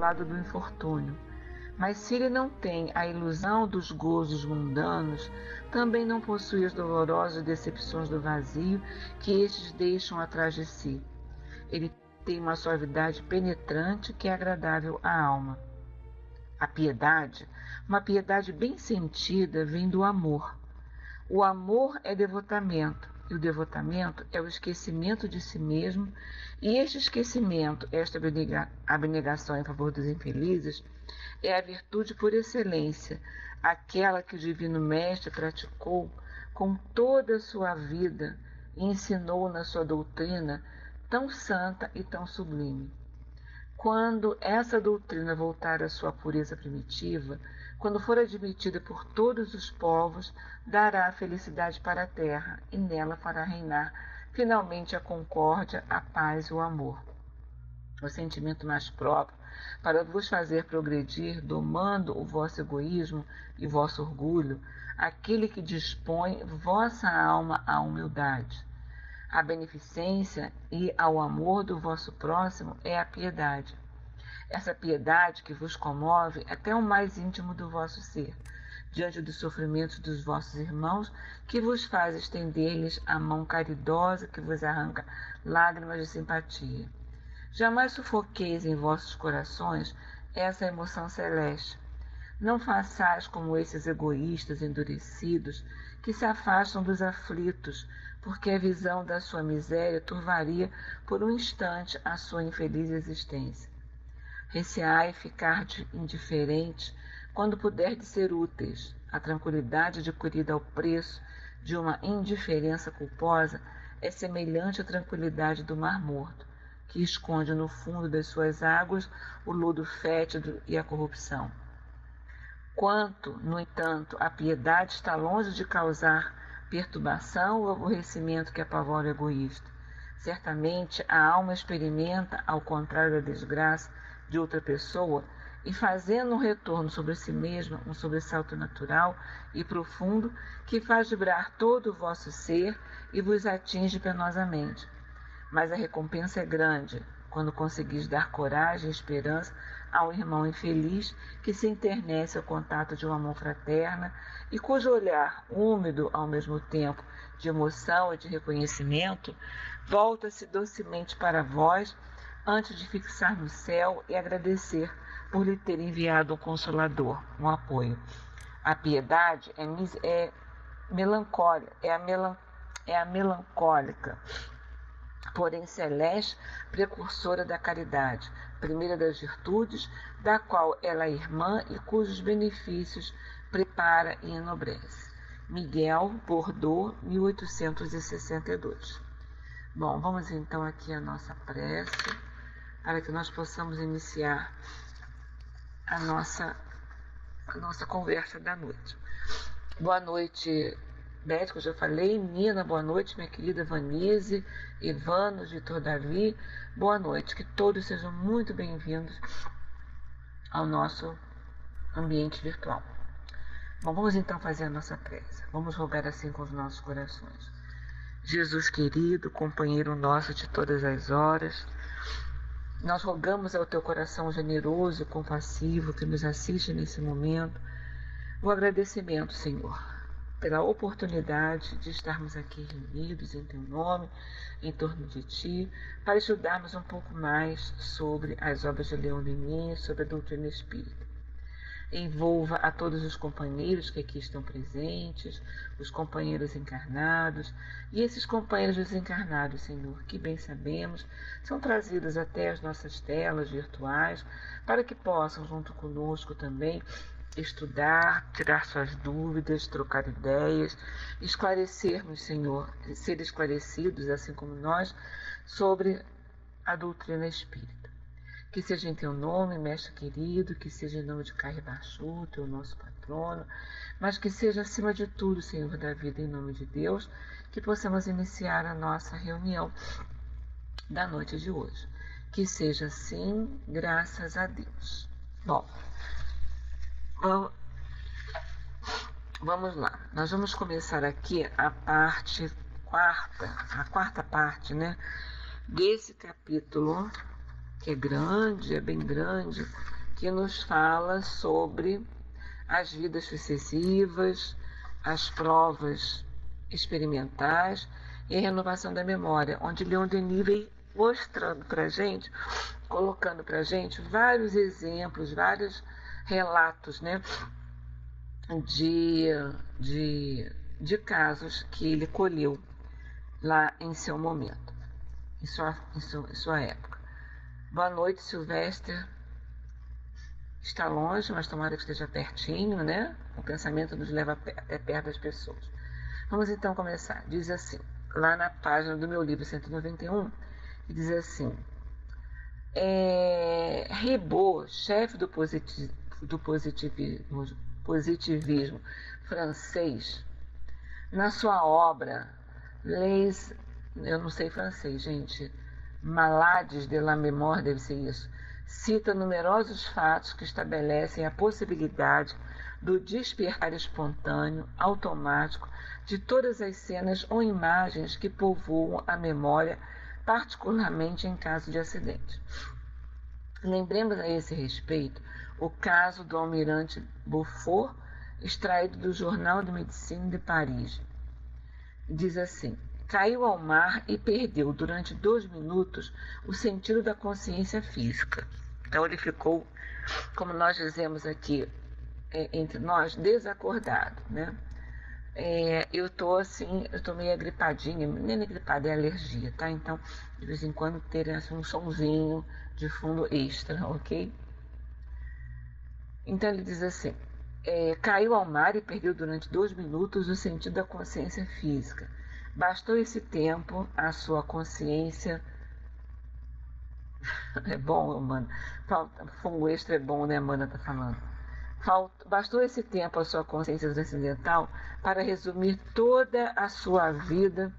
lado do infortúnio. Mas se ele não tem a ilusão dos gozos mundanos, também não possui as dolorosas decepções do vazio que estes deixam atrás de si. Ele tem uma suavidade penetrante que é agradável à alma. A piedade, uma piedade bem sentida, vem do amor. O amor é devotamento, e o devotamento é o esquecimento de si mesmo, e este esquecimento, esta abnegação em favor dos infelizes, é a virtude por excelência, aquela que o Divino Mestre praticou com toda a sua vida e ensinou na sua doutrina tão santa e tão sublime. Quando essa doutrina voltar à sua pureza primitiva, quando for admitida por todos os povos, dará a felicidade para a terra e nela fará reinar finalmente a concórdia, a paz e o amor. O sentimento mais próprio para vos fazer progredir, domando o vosso egoísmo e vosso orgulho, aquele que dispõe vossa alma à humildade. A beneficência e ao amor do vosso próximo é a piedade. Essa piedade que vos comove até o mais íntimo do vosso ser, diante dos sofrimentos dos vossos irmãos, que vos faz estender-lhes a mão caridosa que vos arranca lágrimas de simpatia. Jamais sufoqueis em vossos corações essa emoção celeste. Não façais como esses egoístas endurecidos que se afastam dos aflitos, porque a visão da sua miséria turvaria por um instante a sua infeliz existência. Receai ficar indiferentes quando puderdes ser úteis. A tranquilidade adquirida ao preço de uma indiferença culposa é semelhante à tranquilidade do Mar Morto, que esconde no fundo das suas águas o lodo fétido e a corrupção. Quanto, no entanto, a piedade está longe de causar perturbação ou aborrecimento que apavora o egoísta. Certamente a alma experimenta, ao contrário da desgraça de outra pessoa, e fazendo um retorno sobre si mesma, um sobressalto natural e profundo que faz vibrar todo o vosso ser e vos atinge penosamente. Mas a recompensa é grande, quando conseguis dar coragem e esperança ao irmão infeliz que se internece ao contato de uma mão fraterna e cujo olhar, úmido ao mesmo tempo de emoção e de reconhecimento, volta-se docemente para vós antes de fixar no céu e agradecer por lhe ter enviado um consolador, um apoio. A piedade é a melancólica, porém celeste, precursora da caridade, primeira das virtudes, da qual ela é irmã e cujos benefícios prepara e enobrece. Miguel, Bordeaux, 1862. Bom, vamos então aqui a nossa prece, para que nós possamos iniciar a nossa conversa da noite. Boa noite, Beth, que eu já falei. Nina, boa noite. Minha querida Vanise, Ivano, Vitor Davi, boa noite. Que todos sejam muito bem-vindos ao nosso ambiente virtual. Bom, vamos então fazer a nossa prece. Vamos rogar assim com os nossos corações. Jesus querido, companheiro nosso de todas as horas, nós rogamos ao teu coração generoso e compassivo que nos assiste nesse momento o agradecimento, Senhor, pela oportunidade de estarmos aqui reunidos em teu nome, em torno de ti, para estudarmos um pouco mais sobre as obras de Leão Denis, sobre a doutrina espírita. Envolva a todos os companheiros que aqui estão presentes, os companheiros encarnados e esses companheiros desencarnados, Senhor, que bem sabemos, são trazidos até as nossas telas virtuais para que possam, junto conosco também, estudar, tirar suas dúvidas, trocar ideias, esclarecermos, Senhor, ser esclarecidos, assim como nós, sobre a doutrina espírita. Que seja em teu nome, mestre querido, que seja em nome de Carre Baixu, teu nosso patrono, mas que seja acima de tudo, Senhor da vida, em nome de Deus, que possamos iniciar a nossa reunião da noite de hoje. Que seja assim, graças a Deus. Bom, vamos lá. Nós vamos começar aqui a quarta parte, né, desse capítulo, que é grande, é bem grande, que nos fala sobre as vidas sucessivas, as provas experimentais e a renovação da memória, onde Leon Denis vem mostrando para a gente, colocando para a gente vários exemplos, vários relatos, né, de casos que ele colheu lá em seu momento, em sua época. Boa noite, Silvestre. Está longe, mas tomara que esteja pertinho, né? O pensamento nos leva até perto das pessoas. Vamos então começar. Diz assim, lá na página do meu livro 191, diz assim: Ribot, chefe do positivismo francês, na sua obra Les, eu não sei francês, gente, Malades de la Mémoire, deve ser isso, cita numerosos fatos que estabelecem a possibilidade do despertar espontâneo, automático, de todas as cenas ou imagens que povoam a memória, particularmente em caso de acidente. Lembremos a esse respeito o caso do almirante Beaufort, extraído do Jornal de Médecine de Paris. Diz assim: caiu ao mar e perdeu durante 2 minutos o sentido da consciência física. Então ele ficou, como nós dizemos aqui, entre nós, desacordado, né? Eu tô meio gripadinha, nem é gripada, é alergia, tá? Então, de vez em quando ter um sonzinho de fundo extra, ok? Então ele diz assim: caiu ao mar e perdeu durante 2 minutos o sentido da consciência física. Bastou esse tempo a sua consciência. É bom, mano. Fungo extra é bom, né, a Amanda tá falando. Bastou esse tempo a sua consciência transcendental para resumir toda a sua vida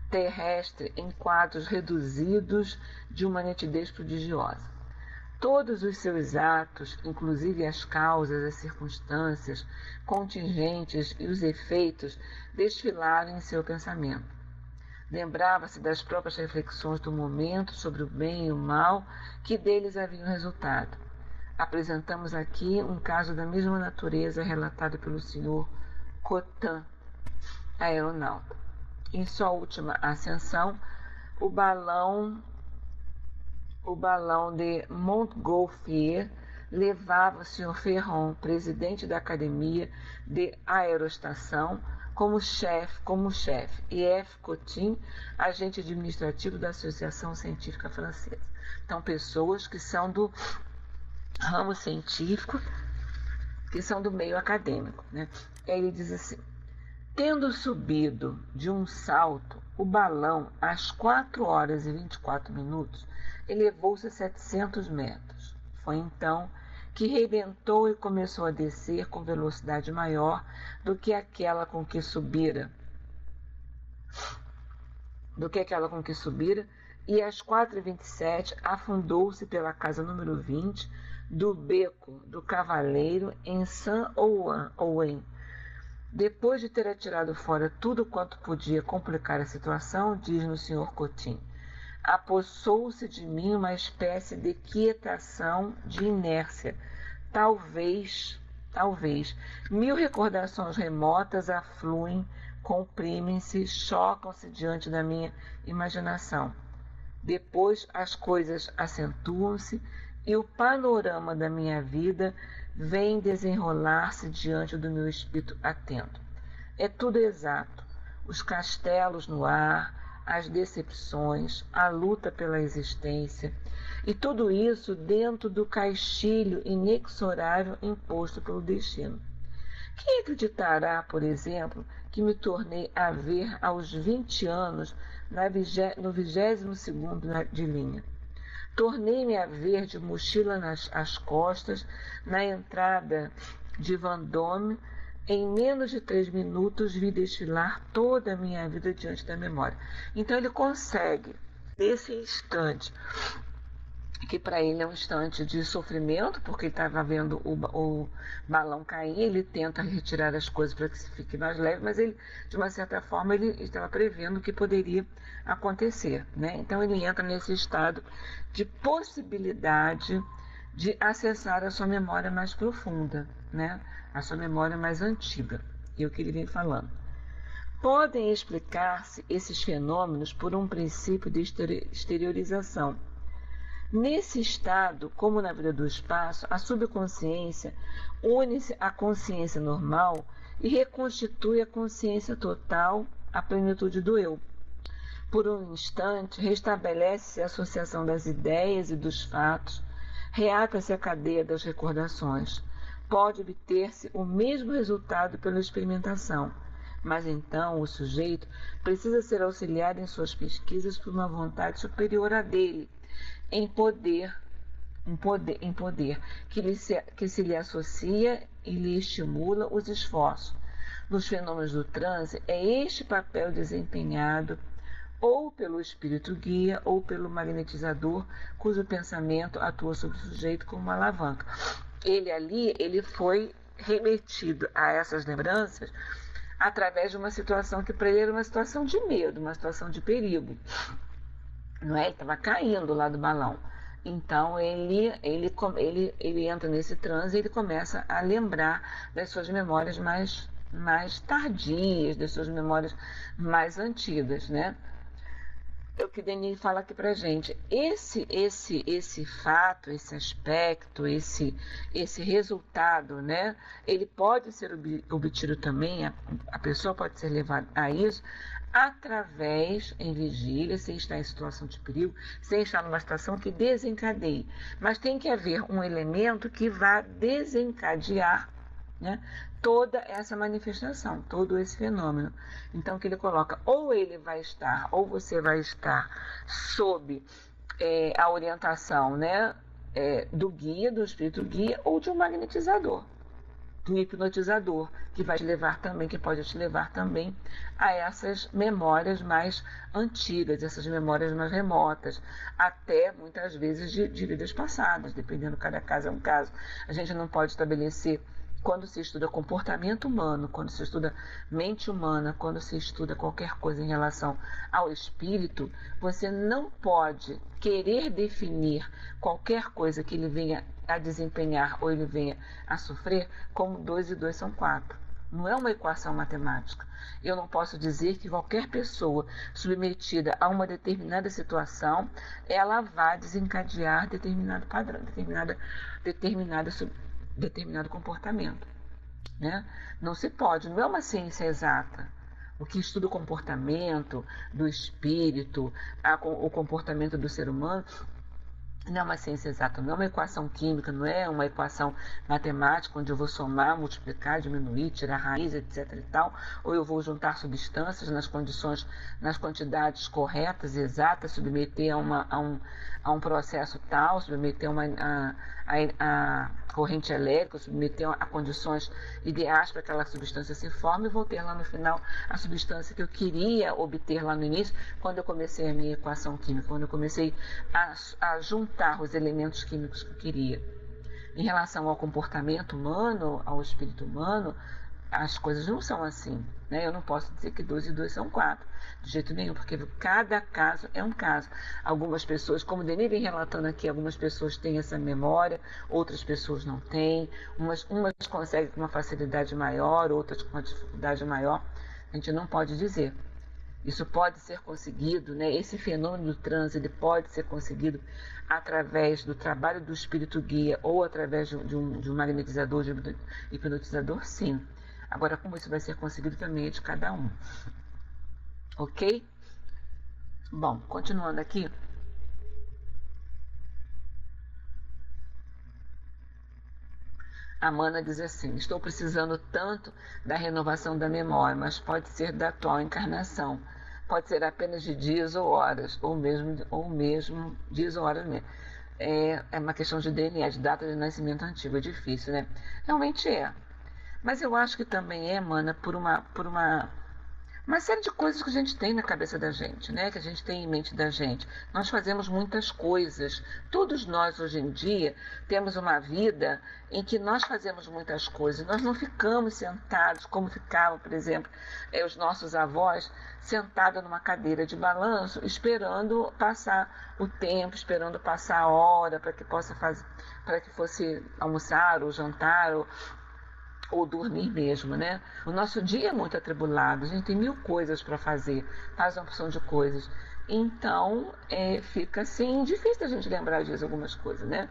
terrestre em quadros reduzidos de uma nitidez prodigiosa. Todos os seus atos, inclusive as causas, as circunstâncias, contingentes e os efeitos, desfilaram em seu pensamento. Lembrava-se das próprias reflexões do momento sobre o bem e o mal que deles haviam resultado. Apresentamos aqui um caso da mesma natureza relatado pelo Sr. Cotin, aeronauta. Em sua última ascensão, o balão de Montgolfier levava o Sr. Ferron, presidente da Academia de Aerostação, como chefe, e F. Cotin, agente administrativo da Associação Científica Francesa. Então, pessoas que são do ramo científico, que são do meio acadêmico, né? Ele diz assim: tendo subido de um salto o balão às 4 horas e 24 minutos, elevou-se a 700 metros. Foi então que rebentou e começou a descer com velocidade maior do que aquela com que subira, e às 4h27 afundou-se pela casa número 20 do Beco do Cavaleiro em Saint-Ouen. Depois de ter atirado fora tudo quanto podia complicar a situação, diz-nos o Sr. Cotin, apossou-se de mim uma espécie de quietação de inércia. Talvez, 1000 recordações remotas afluem, comprimem-se, chocam-se diante da minha imaginação. Depois as coisas acentuam-se e o panorama da minha vida vem desenrolar-se diante do meu espírito atento. É tudo exato. Os castelos no ar, as decepções, a luta pela existência, e tudo isso dentro do caixilho inexorável imposto pelo destino. Quem acreditará, por exemplo, que me tornei a ver aos 20 anos no 22º de linha? Tornei-me a ver de mochila às costas, na entrada de Vendôme. Em menos de 3 minutos vi desfilar toda a minha vida diante da memória. Então ele consegue, nesse instante, que para ele é um instante de sofrimento, porque ele estava vendo o balão cair, ele tenta retirar as coisas para que fique mais leve, mas ele, de uma certa forma, ele estava prevendo o que poderia acontecer, né? Então ele entra nesse estado de possibilidade de acessar a sua memória mais profunda, né? A sua memória mais antiga. E é o que ele vem falando. Podem explicar-se esses fenômenos por um princípio de exteriorização. Nesse estado, como na vida do espaço, a subconsciência une-se à consciência normal e reconstitui a consciência total, a plenitude do eu. Por um instante, restabelece-se a associação das ideias e dos fatos, reata-se a cadeia das recordações. Pode obter-se o mesmo resultado pela experimentação, mas então o sujeito precisa ser auxiliado em suas pesquisas por uma vontade superior à dele, em poder que se lhe associa e lhe estimula os esforços. Nos fenômenos do transe, é este papel desempenhado ou pelo espírito guia ou pelo magnetizador, cujo pensamento atua sobre o sujeito como uma alavanca. Ele foi remetido a essas lembranças através de uma situação que para ele era uma situação de medo, uma situação de perigo. Não é? Ele estava caindo lá do balão. Então ele entra nesse transe e ele começa a lembrar das suas memórias mais tardias, das suas memórias mais antigas, né? É o que Denis fala aqui pra gente. Esse fato, esse aspecto, esse resultado, né? Ele pode ser obtido também, a pessoa pode ser levada a isso através, em vigília, sem estar em situação de perigo, sem estar numa situação que desencadeie. Mas tem que haver um elemento que vá desencadear, né, toda essa manifestação, todo esse fenômeno. Então, que ele coloca, ou ele vai estar, ou você vai estar sob a orientação, né, do guia, do espírito guia, ou de um magnetizador, do hipnotizador, que vai te levar também, que pode te levar também a essas memórias mais antigas, essas memórias mais remotas, até muitas vezes de vidas passadas, dependendo, cada caso é um caso. A gente não pode estabelecer, quando se estuda comportamento humano, quando se estuda mente humana, quando se estuda qualquer coisa em relação ao espírito, você não pode querer definir qualquer coisa que ele venha a desempenhar ou ele venha a sofrer como 2 e 2 são 4. Não é uma equação matemática. Eu não posso dizer que qualquer pessoa submetida a uma determinada situação, ela vai desencadear determinado padrão, determinado comportamento, né? Não se pode, não é uma ciência exata. O que estuda o comportamento do espírito, o comportamento do ser humano, não é uma ciência exata, não é uma equação química, não é uma equação matemática onde eu vou somar, multiplicar, diminuir, tirar raiz, etc. e tal, ou eu vou juntar substâncias nas quantidades corretas, exatas, submeter a um processo tal, submeter a corrente elétrica, submeter a condições ideais para que aquela substância se forme e vou ter lá no final a substância que eu queria obter lá no início, quando eu comecei a minha equação química, quando eu comecei a juntar os elementos químicos que eu queria. Em relação ao comportamento humano, ao espírito humano, as coisas não são assim, né? Eu não posso dizer que 2 e 2 são 4, de jeito nenhum, porque cada caso é um caso. Algumas pessoas, como o Denis vem relatando aqui, algumas pessoas têm essa memória, outras pessoas não têm, umas conseguem com uma facilidade maior, outras com uma dificuldade maior. A gente não pode dizer. Isso pode ser conseguido, né? Esse fenômeno do transe, ele pode ser conseguido através do trabalho do espírito guia ou através de um magnetizador, de um hipnotizador, sim. Agora, como isso vai ser conseguido também é de cada um. Ok? Bom, continuando aqui. A Mana diz assim: estou precisando tanto da renovação da memória, mas pode ser da atual encarnação. Pode ser apenas de dias ou horas, ou mesmo dias ou horas mesmo. É uma questão de DNA, de data de nascimento antigo, é difícil, né? Realmente é. Mas eu acho que também é, Mana, por uma uma série de coisas que a gente tem na cabeça da gente, né? Que a gente tem em mente da gente. Nós fazemos muitas coisas. Todos nós, hoje em dia, temos uma vida em que nós fazemos muitas coisas. Nós não ficamos sentados, como ficavam, por exemplo, os nossos avós, sentados numa cadeira de balanço, esperando passar o tempo, esperando passar a hora para que possa fazer, para que fosse almoçar ou jantar ou dormir mesmo, né? O nosso dia é muito atribulado, a gente tem mil coisas para fazer, faz uma porção de coisas. Então, fica assim, difícil a gente lembrar de algumas coisas, né?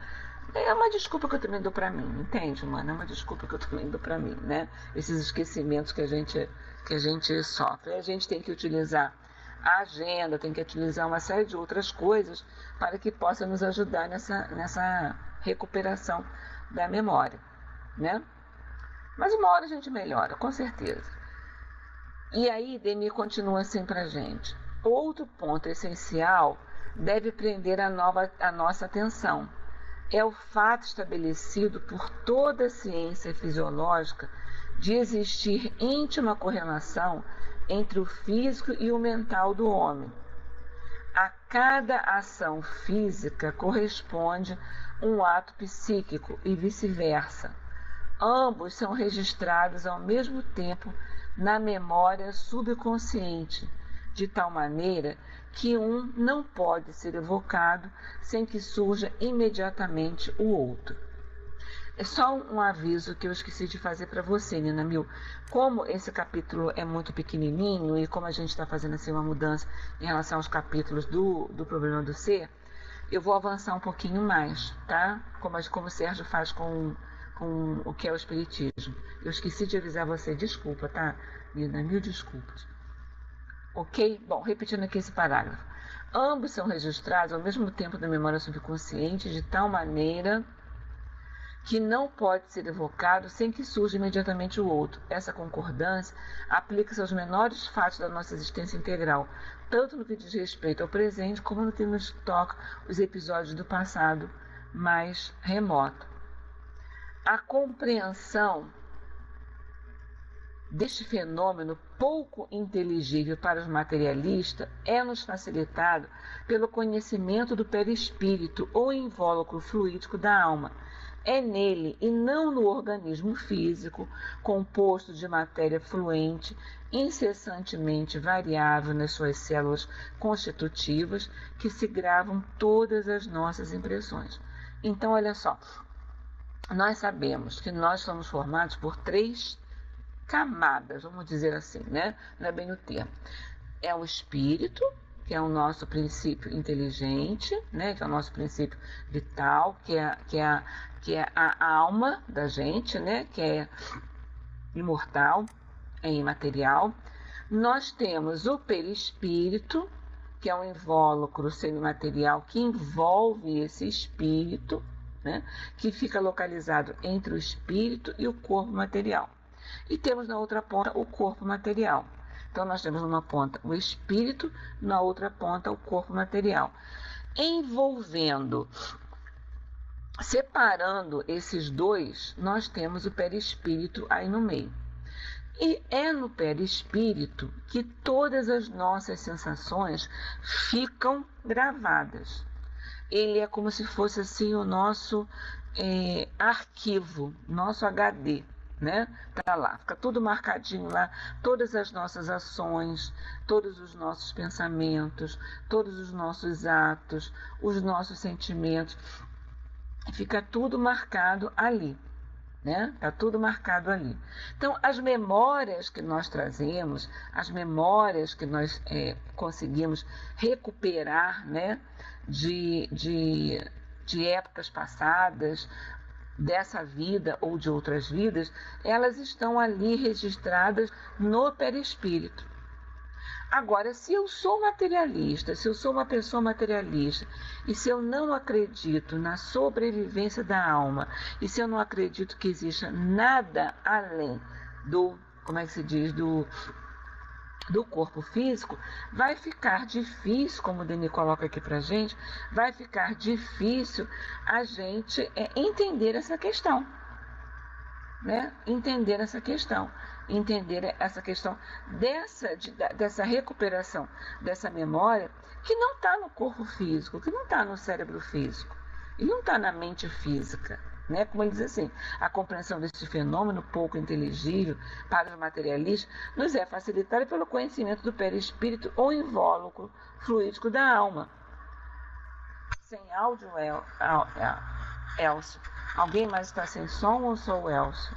É uma desculpa que eu também dou para mim, entende, mano? É uma desculpa que eu também dou para mim, né? Esses esquecimentos que a gente sofre. A gente tem que utilizar a agenda, tem que utilizar uma série de outras coisas para que possa nos ajudar nessa recuperação da memória, né? Mas uma hora a gente melhora, com certeza. E aí, Denis continua assim para a gente. Outro ponto essencial deve prender a nossa atenção. É o fato estabelecido por toda a ciência fisiológica de existir íntima correlação entre o físico e o mental do homem. A cada ação física corresponde um ato psíquico e vice-versa. Ambos são registrados ao mesmo tempo na memória subconsciente, de tal maneira que um não pode ser evocado sem que surja imediatamente o outro. É só um aviso que eu esqueci de fazer para você, Nina Mil. Como esse capítulo é muito pequenininho e como a gente está fazendo assim uma mudança em relação aos capítulos do problema do ser, eu vou avançar um pouquinho mais, tá? Como o Sérgio faz com o que é o Espiritismo. Eu esqueci de avisar você, desculpa, tá? Nina, mil desculpas. Ok? Bom, repetindo aqui esse parágrafo. Ambos são registrados ao mesmo tempo na memória subconsciente de tal maneira que não pode ser evocado sem que surja imediatamente o outro. Essa concordância aplica-se aos menores fatos da nossa existência integral, tanto no que diz respeito ao presente, como no que nos toca os episódios do passado mais remoto. A compreensão deste fenômeno pouco inteligível para os materialistas é-nos facilitado pelo conhecimento do perispírito ou invólucro fluídico da alma. É nele e não no organismo físico, composto de matéria fluente, incessantemente variável nas suas células constitutivas, que se gravam todas as nossas impressões. Então, olha só. Nós sabemos que nós somos formados por 3 camadas, vamos dizer assim, né? Não é bem o termo. É o espírito, que é o nosso princípio inteligente, né? Que é o nosso princípio vital, que é a alma da gente, né? Que é imortal, é imaterial. Nós temos o perispírito, que é um invólucro semimaterial que envolve esse espírito, né, que fica localizado entre o espírito e o corpo material. E temos na outra ponta o corpo material. Então nós temos numa ponta o espírito, na outra ponta o corpo material. Separando esses dois, nós temos o perispírito aí no meio. E é no perispírito que todas as nossas sensações ficam gravadas. Ele é como se fosse assim o nosso arquivo, nosso HD, né? Tá lá, fica tudo marcadinho lá, todas as nossas ações, todos os nossos pensamentos, todos os nossos atos, os nossos sentimentos, fica tudo marcado ali, né? Tá tudo marcado ali. Então, as memórias que nós trazemos, as memórias que nós conseguimos recuperar, né? De épocas passadas, dessa vida ou de outras vidas, elas estão ali registradas no perispírito. Agora, se eu sou materialista, se eu sou uma pessoa materialista, e se eu não acredito na sobrevivência da alma, e se eu não acredito que exista nada além do, como é que se diz, do corpo físico, vai ficar difícil, como o Denis coloca aqui pra gente, vai ficar difícil a gente entender essa questão, né? Entender essa questão. entender essa questão dessa recuperação dessa memória que não está no corpo físico, que não está no cérebro físico, e não está na mente física. Né? Como ele diz assim, a compreensão deste fenômeno pouco inteligível para os materialistas nos é facilitada pelo conhecimento do perispírito ou invólucro fluídico da alma. Sem áudio, Elcio. Alguém mais está sem som ou sou o Elcio?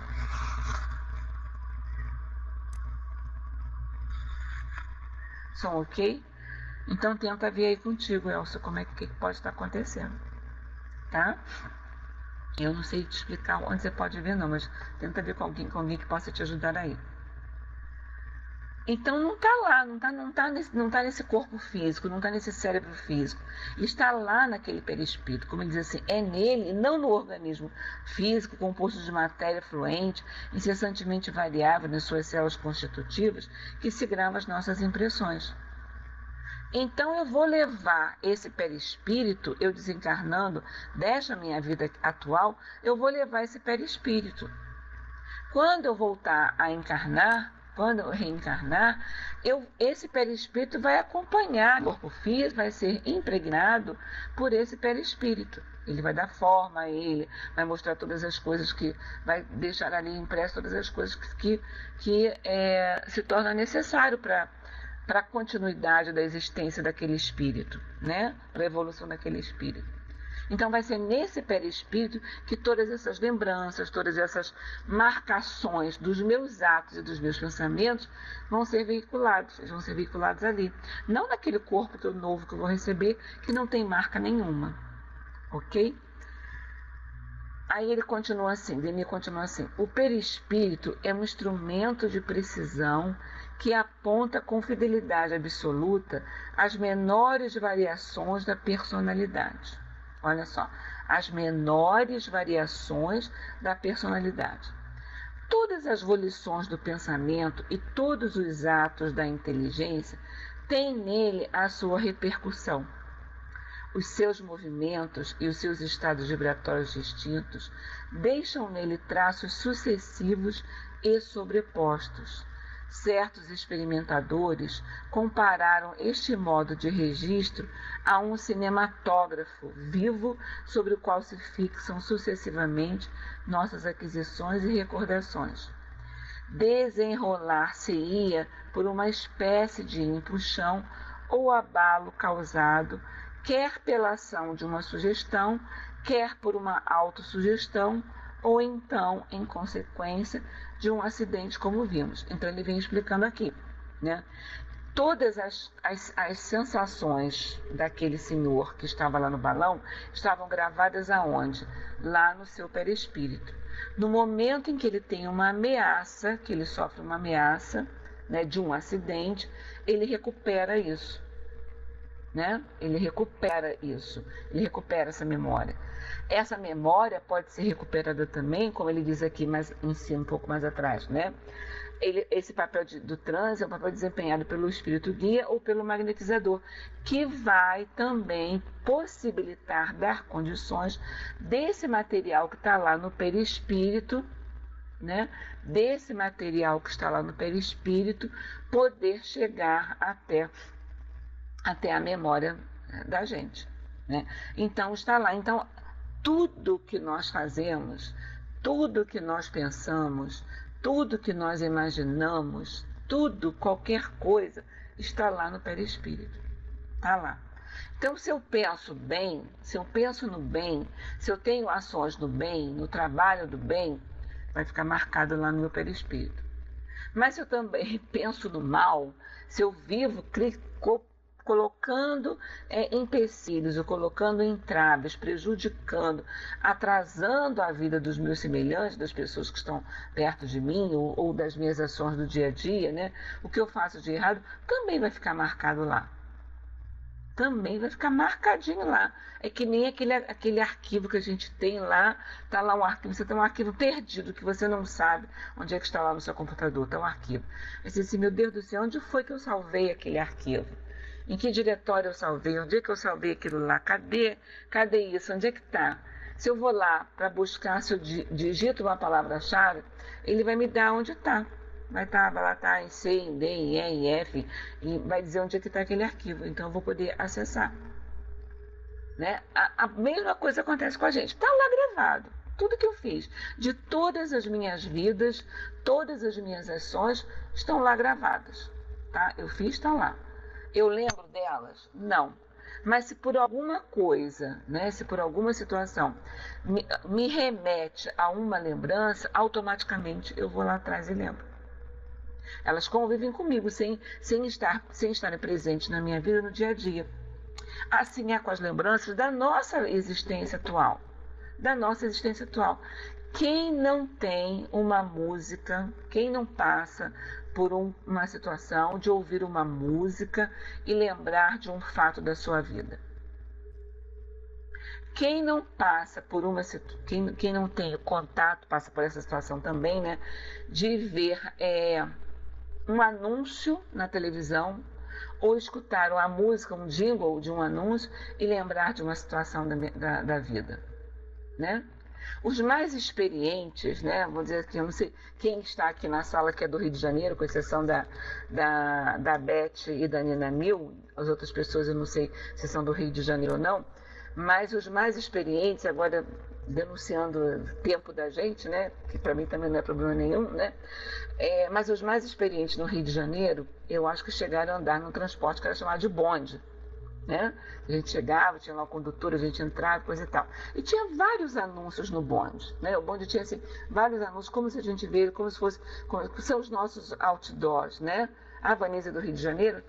Som ok? Então tenta ver aí contigo, Elcio, como é que pode estar acontecendo. Tá? Eu não sei te explicar onde você pode ver não, mas tenta ver com alguém que possa te ajudar aí. Então não está lá, não tá nesse corpo físico, não está nesse cérebro físico. Está lá naquele perispírito, como ele diz assim, é nele, não no organismo físico, composto de matéria fluente, incessantemente variável nas suas células constitutivas, que se gravam as nossas impressões. Então eu vou levar esse perispírito, eu desencarnando desta minha vida atual, eu vou levar esse perispírito. Quando eu voltar a encarnar, quando eu reencarnar, esse perispírito vai acompanhar o corpo físico, vai ser impregnado por esse perispírito. Ele vai dar forma a ele, vai mostrar todas as coisas vai deixar ali impresso todas as coisas que se tornam necessário para a continuidade da existência daquele espírito, né? Para a evolução daquele espírito. Então vai ser nesse perispírito que todas essas lembranças, todas essas marcações dos meus atos e dos meus pensamentos vão ser veiculados ali. Não naquele corpo novo que eu vou receber, que não tem marca nenhuma. Ok? Aí ele continua assim, Denis continua assim, o perispírito é um instrumento de precisão que aponta com fidelidade absoluta as menores variações da personalidade. Olha só, as menores variações da personalidade. Todas as volições do pensamento e todos os atos da inteligência têm nele a sua repercussão. Os seus movimentos e os seus estados vibratórios distintos deixam nele traços sucessivos e sobrepostos. Certos experimentadores compararam este modo de registro a um cinematógrafo vivo sobre o qual se fixam sucessivamente nossas aquisições e recordações. Desenrolar-se-ia por uma espécie de empuxão ou abalo causado, quer pela ação de uma sugestão, quer por uma autossugestão, ou então em consequência de um acidente, como vimos. Então ele vem explicando aqui, né? Todas as sensações daquele senhor que estava lá no balão estavam gravadas aonde? Lá no seu perispírito. No momento em que ele tem uma ameaça, que ele sofre uma ameaça, né, de um acidente, ele recupera isso. Né? Ele recupera isso, ele recupera essa memória. Essa memória pode ser recuperada também, como ele diz aqui em cima, um pouco mais atrás, né? Esse papel do transe é um papel desempenhado pelo espírito guia ou pelo magnetizador, que vai também possibilitar dar condições desse material que está lá no perispírito, né? Desse material que está lá no perispírito poder chegar até a memória da gente, né? Então está lá. Então tudo que nós fazemos, tudo que nós pensamos, tudo que nós imaginamos, qualquer coisa está lá no perispírito. Está lá. Então se eu penso bem, se eu penso no bem, se eu tenho ações no bem, no trabalho do bem, vai ficar marcado lá no meu perispírito. Mas se eu também penso no mal, se eu vivo colocando empecilhos, ou colocando entraves, prejudicando, atrasando a vida dos meus semelhantes, das pessoas que estão perto de mim, ou das minhas ações do dia a dia, né? O que eu faço de errado também vai ficar marcado lá. Também vai ficar marcadinho lá. É que nem aquele arquivo que a gente tem lá, está lá um arquivo, você tem um arquivo perdido, que você não sabe onde é que está lá no seu computador, está um arquivo. Você diz assim, meu Deus do céu, onde foi que eu salvei aquele arquivo? Em que diretório eu salvei? Onde é que eu salvei aquilo lá? Cadê isso? Onde é que está? Se eu vou lá para buscar, se eu digito uma palavra-chave, ele vai me dar onde está. vai lá estar em C, em D, em E, em F, e vai dizer onde é que está aquele arquivo. Então eu vou poder acessar. Né? A mesma coisa acontece com a gente. Está lá gravado. Tudo que eu fiz, de todas as minhas vidas, todas as minhas ações, estão lá gravadas. Tá? Eu fiz, estão lá. Eu lembro delas? Não. Mas se por alguma coisa, né, se por alguma situação me remete a uma lembrança, automaticamente eu vou lá atrás e lembro. Elas convivem comigo sem estarem presentes na minha vida no dia a dia. Assim é com as lembranças da nossa existência atual. Quem não tem uma música, quem não passa por uma situação de ouvir uma música e lembrar de um fato da sua vida? Quem não passa por quem não tem contato, passa por essa situação também, né, de ver um anúncio na televisão ou escutar uma música, um jingle de um anúncio e lembrar de uma situação da vida, né? Os mais experientes, né, vou dizer que eu não sei quem está aqui na sala que é do Rio de Janeiro, com exceção da Beth e da Nina Mil, as outras pessoas eu não sei se são do Rio de Janeiro ou não, mas os mais experientes, agora denunciando o tempo da gente, né, que para mim também não é problema nenhum, né, mas os mais experientes no Rio de Janeiro, eu acho que chegaram a andar num transporte que era chamado de bonde. Né? A gente chegava, tinha lá o condutor, a gente entrava, coisa e tal. E tinha vários anúncios no bonde. Né? O bonde tinha assim, vários anúncios, como se a gente vê, como se fosse, são os nossos outdoors. Né? A Avenida do Rio de Janeiro,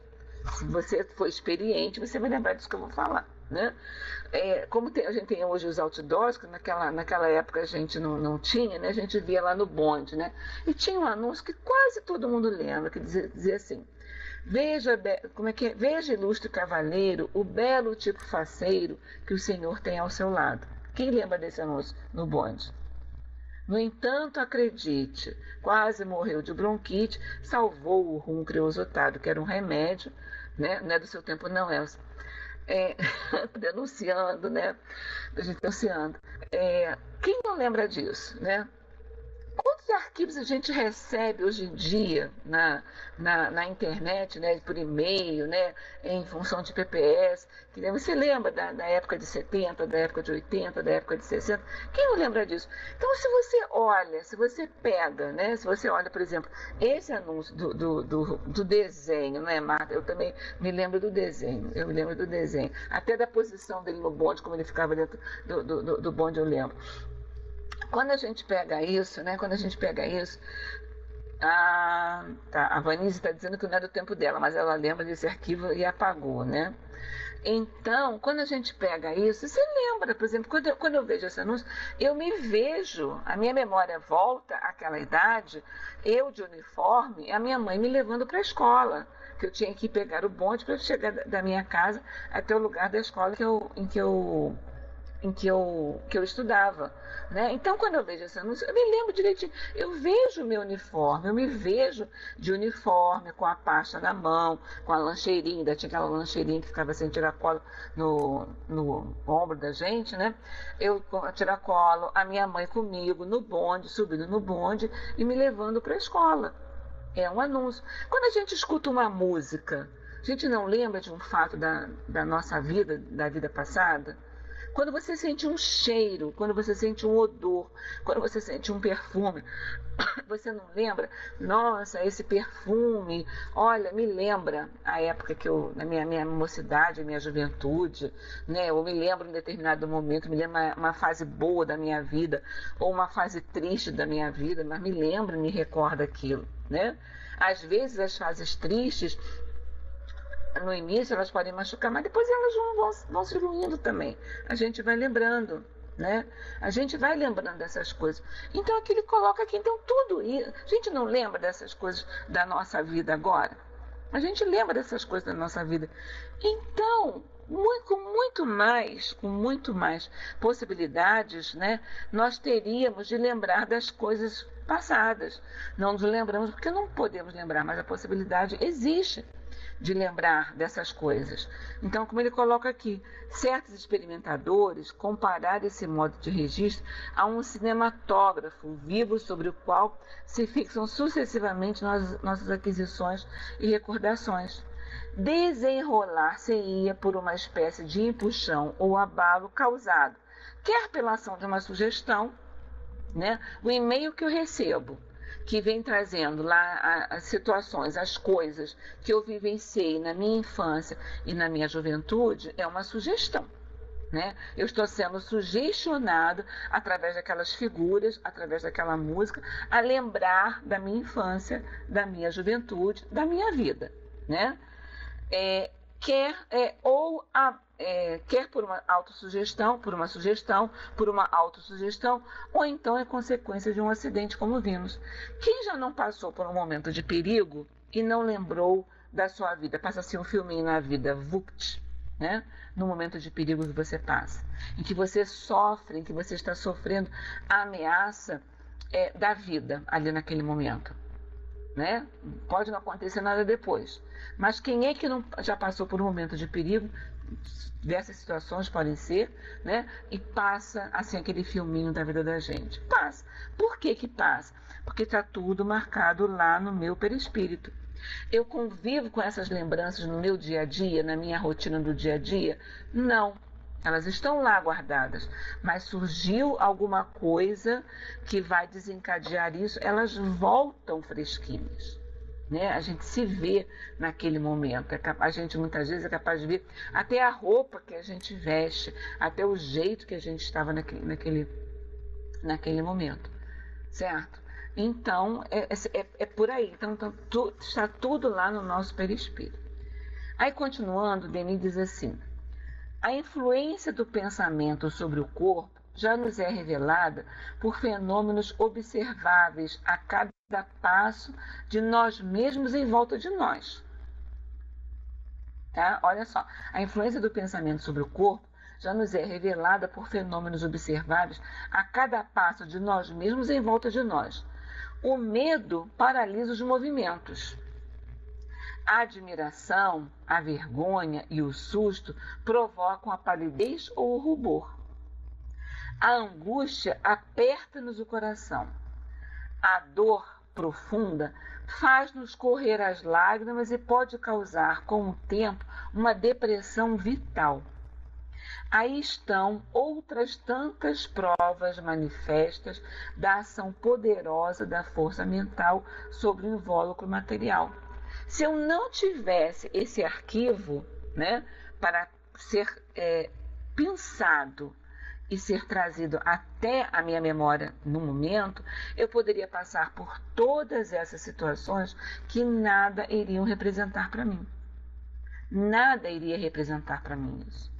se você for experiente, você vai lembrar disso que eu vou falar. Né? Como a gente tem hoje os outdoors, que naquela época a gente não tinha, né? A gente via lá no bonde. Né? E tinha um anúncio que quase todo mundo lembra, que dizia assim: Veja, Veja, ilustre cavaleiro, o belo tipo faceiro que o Senhor tem ao seu lado. Quem lembra desse anúncio no bonde? No entanto, acredite, quase morreu de bronquite, salvou o rum creosotado, que era um remédio, né? Não é do seu tempo, não, Elsa. Denunciando, né? A gente denunciando. Quem não lembra disso, né? Quantos arquivos a gente recebe hoje em dia na internet, né, por e-mail, né, em função de PPS? Você lembra da época de 70, da época de 80, da época de 60? Quem não lembra disso? Então, se você pega, né, se você olha, por exemplo, esse anúncio do desenho, não é, Marta? Eu também me lembro do desenho, até da posição dele no bonde, como ele ficava dentro do bonde, eu lembro. Quando a gente pega isso, né? A Vanise está dizendo que não é do tempo dela, mas ela lembra desse arquivo e apagou, né? Então, quando a gente pega isso, você lembra, por exemplo, quando eu vejo esse anúncio, eu me vejo, a minha memória volta àquela idade, eu de uniforme, a minha mãe me levando para a escola, que eu tinha que pegar o bonde para chegar da minha casa até o lugar da escola em que eu estudava, né? Então, quando eu vejo esse anúncio, eu me lembro direitinho, eu vejo o meu uniforme, eu me vejo de uniforme, com a pasta na mão, com a lancheirinha, ainda tinha aquela lancheirinha que ficava sem tiracolo no ombro da gente, né? Eu com a tiracolo, a minha mãe comigo no bonde, subindo no bonde e me levando para a escola. É um anúncio. Quando a gente escuta uma música, a gente não lembra de um fato da nossa vida, da vida passada? Quando você sente um cheiro, quando você sente um odor, quando você sente um perfume, você não lembra? Nossa, esse perfume, olha, me lembra a época que na minha mocidade, minha juventude, né? Eu me lembro em determinado momento, me lembro uma fase boa da minha vida, ou uma fase triste da minha vida, mas me lembra, me recorda aquilo, né? Às vezes as fases tristes, no início elas podem machucar, mas depois elas vão se diluindo também. A gente vai lembrando, né? A gente vai lembrando dessas coisas. Então aqui ele coloca aqui, então tudo isso. A gente não lembra dessas coisas da nossa vida agora? A gente lembra dessas coisas da nossa vida. Então, com muito mais possibilidades, né? Nós teríamos de lembrar das coisas passadas. Não nos lembramos porque não podemos lembrar, mas a possibilidade existe de lembrar dessas coisas. Então, como ele coloca aqui, certos experimentadores compararam esse modo de registro a um cinematógrafo vivo sobre o qual se fixam sucessivamente nossas aquisições e recordações. Desenrolar-se-ia por uma espécie de empuxão ou abalo causado, quer pela ação de uma sugestão, né? O e-mail que eu recebo, que vem trazendo lá as situações, as coisas que eu vivenciei na minha infância e na minha juventude, é uma sugestão, né? Eu estou sendo sugestionado através daquelas figuras, através daquela música, a lembrar da minha infância, da minha juventude, da minha vida, né? Quer por uma autossugestão, por uma sugestão, por uma autossugestão, ou então é consequência de um acidente, como vimos. Quem já não passou por um momento de perigo e não lembrou da sua vida? Passa-se um filminho na vida, vupt, né? No momento de perigo que você passa, em que você sofre, em que você está sofrendo a ameaça da vida ali naquele momento, né? Pode não acontecer nada depois. Mas quem é que não já passou por um momento de perigo? Diversas situações podem ser, né? E passa assim aquele filminho da vida da gente. Passa. Por que que passa? Porque está tudo marcado lá no meu perispírito. Eu convivo com essas lembranças no meu dia a dia, na minha rotina do dia a dia? Não. Elas estão lá guardadas, mas surgiu alguma coisa que vai desencadear isso, elas voltam fresquinhas, né? A gente se vê naquele momento, a gente muitas vezes é capaz de ver até a roupa que a gente veste, até o jeito que a gente estava naquele momento, certo? Então, é por aí, então está tudo lá no nosso perispírito. Aí, continuando, Denis diz assim: a influência do pensamento sobre o corpo já nos é revelada por fenômenos observáveis a cada passo de nós mesmos em volta de nós. Tá? Olha só, a influência do pensamento sobre o corpo já nos é revelada por fenômenos observáveis a cada passo de nós mesmos em volta de nós. O medo paralisa os movimentos. A admiração, a vergonha e o susto provocam a palidez ou o rubor. A angústia aperta-nos o coração. A dor profunda faz-nos correr as lágrimas e pode causar, com o tempo, uma depressão vital. Aí estão outras tantas provas manifestas da ação poderosa da força mental sobre o invólucro material. Se eu não tivesse esse arquivo, né, para ser pensado e ser trazido até a minha memória no momento, eu poderia passar por todas essas situações que nada iriam representar para mim. Nada iria representar para mim isso.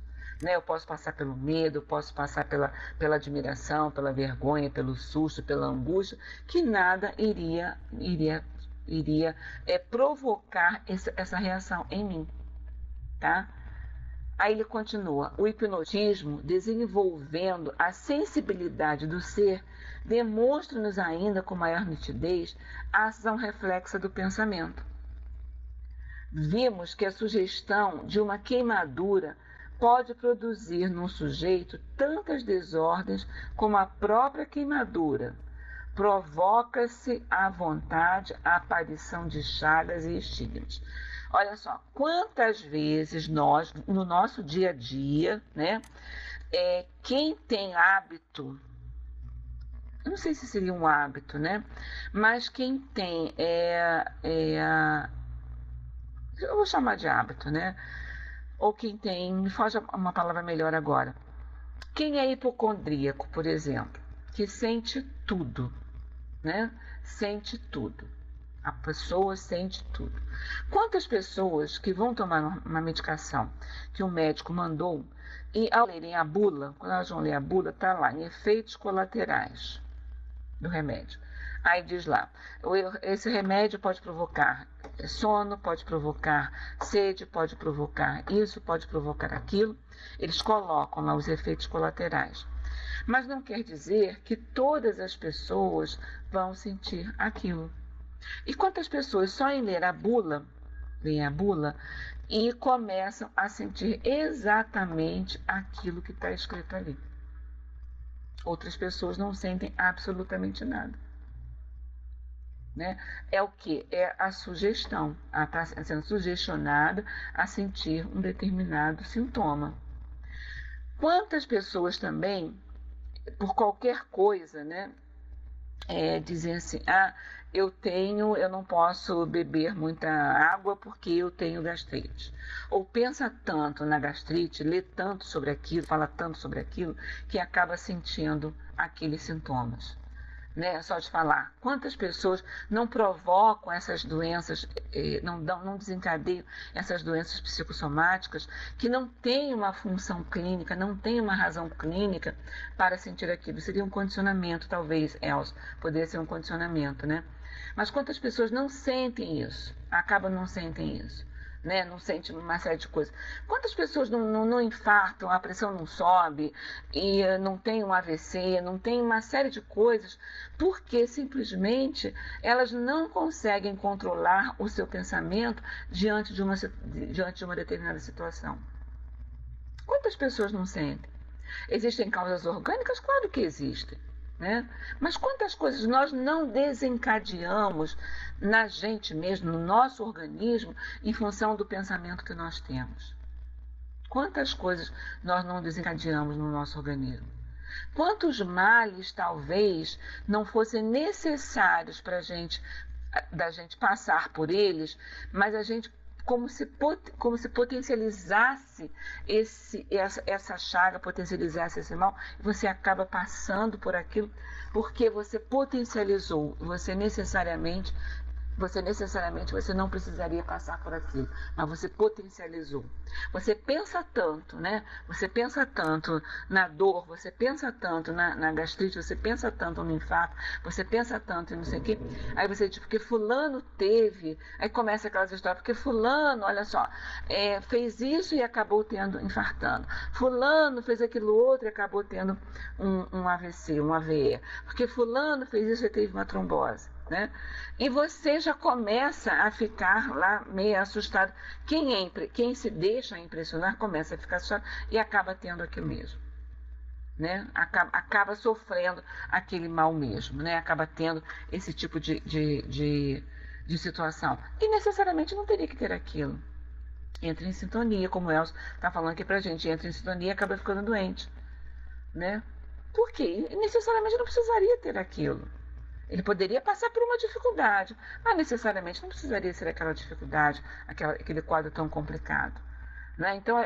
Né? Eu posso passar pelo medo, eu posso passar pela admiração, pela vergonha, pelo susto, pela angústia, que nada iria provocar essa reação em mim, tá? Aí ele continua: o hipnotismo, desenvolvendo a sensibilidade do ser, demonstra-nos ainda com maior nitidez a ação reflexa do pensamento. Vimos que a sugestão de uma queimadura pode produzir num sujeito tantas desordens como a própria queimadura. Provoca-se à vontade a aparição de chagas e estigmas. Olha só, quantas vezes nós, no nosso dia a dia, né, quem tem hábito, eu não sei se seria um hábito, né, mas quem tem, eu vou chamar de hábito, né, ou quem tem, me foge uma palavra melhor agora, quem é hipocondríaco, por exemplo, que sente tudo, né, sente tudo. A pessoa sente tudo. Quantas pessoas que vão tomar uma medicação que o médico mandou e ao lerem a bula, quando elas vão ler a bula, está lá em efeitos colaterais do remédio. Aí diz lá, esse remédio pode provocar sono, pode provocar sede, pode provocar isso, pode provocar aquilo. Eles colocam lá os efeitos colaterais. Mas não quer dizer que todas as pessoas vão sentir aquilo. E quantas pessoas só em ler a bula, leem a bula e começam a sentir exatamente aquilo que está escrito ali. Outras pessoas não sentem absolutamente nada. Né? É o que? É a sugestão. Ela está sendo sugestionada a sentir um determinado sintoma. Quantas pessoas também, por qualquer coisa, né, dizem assim, eu não posso beber muita água porque eu tenho gastrite. Ou pensa tanto na gastrite, lê tanto sobre aquilo, fala tanto sobre aquilo, que acaba sentindo aqueles sintomas. Né? Só de falar, quantas pessoas não provocam essas doenças, não desencadeiam essas doenças psicossomáticas que não têm uma função clínica, não têm uma razão clínica para sentir aquilo. Seria um condicionamento, talvez, Elsa, poderia ser um condicionamento, né? Mas quantas pessoas não sentem isso, acabam não sentem isso? Né? Não sente uma série de coisas. Quantas pessoas não infartam, a pressão não sobe, e não tem um AVC, não tem uma série de coisas, porque simplesmente elas não conseguem controlar o seu pensamento diante de uma determinada situação. Quantas pessoas não sentem? Existem causas orgânicas? Claro que existem. Né? Mas quantas coisas nós não desencadeamos na gente mesmo, no nosso organismo, em função do pensamento que nós temos? Quantas coisas nós não desencadeamos no nosso organismo? Quantos males talvez não fossem necessários para da gente passar por eles, mas a gente como se potencializasse essa chaga, potencializasse esse mal, e você acaba passando por aquilo porque você potencializou, você necessariamente você não precisaria passar por aquilo, mas você potencializou. Você pensa tanto, né? Você pensa tanto na dor, você pensa tanto na gastrite, você pensa tanto no infarto, você pensa tanto em não sei o quê. Aí você diz, porque fulano teve, aí começa aquelas histórias, porque fulano, olha só, fez isso e acabou infartando. Fulano fez aquilo outro e acabou tendo um AVC, um AVE. Porque fulano fez isso e teve uma trombose. Né? E você já começa a ficar lá meio assustado. Quem se deixa impressionar começa a ficar assustado e acaba tendo aquilo mesmo. Né? Acaba sofrendo aquele mal mesmo, né? Acaba tendo esse tipo de situação. E necessariamente não teria que ter aquilo. Entra em sintonia, como o Elcio está falando aqui pra gente, entra em sintonia e acaba ficando doente. Né? Por quê? Necessariamente não precisaria ter aquilo. Ele poderia passar por uma dificuldade, mas necessariamente não precisaria ser aquela dificuldade, aquele quadro tão complicado. Né? Então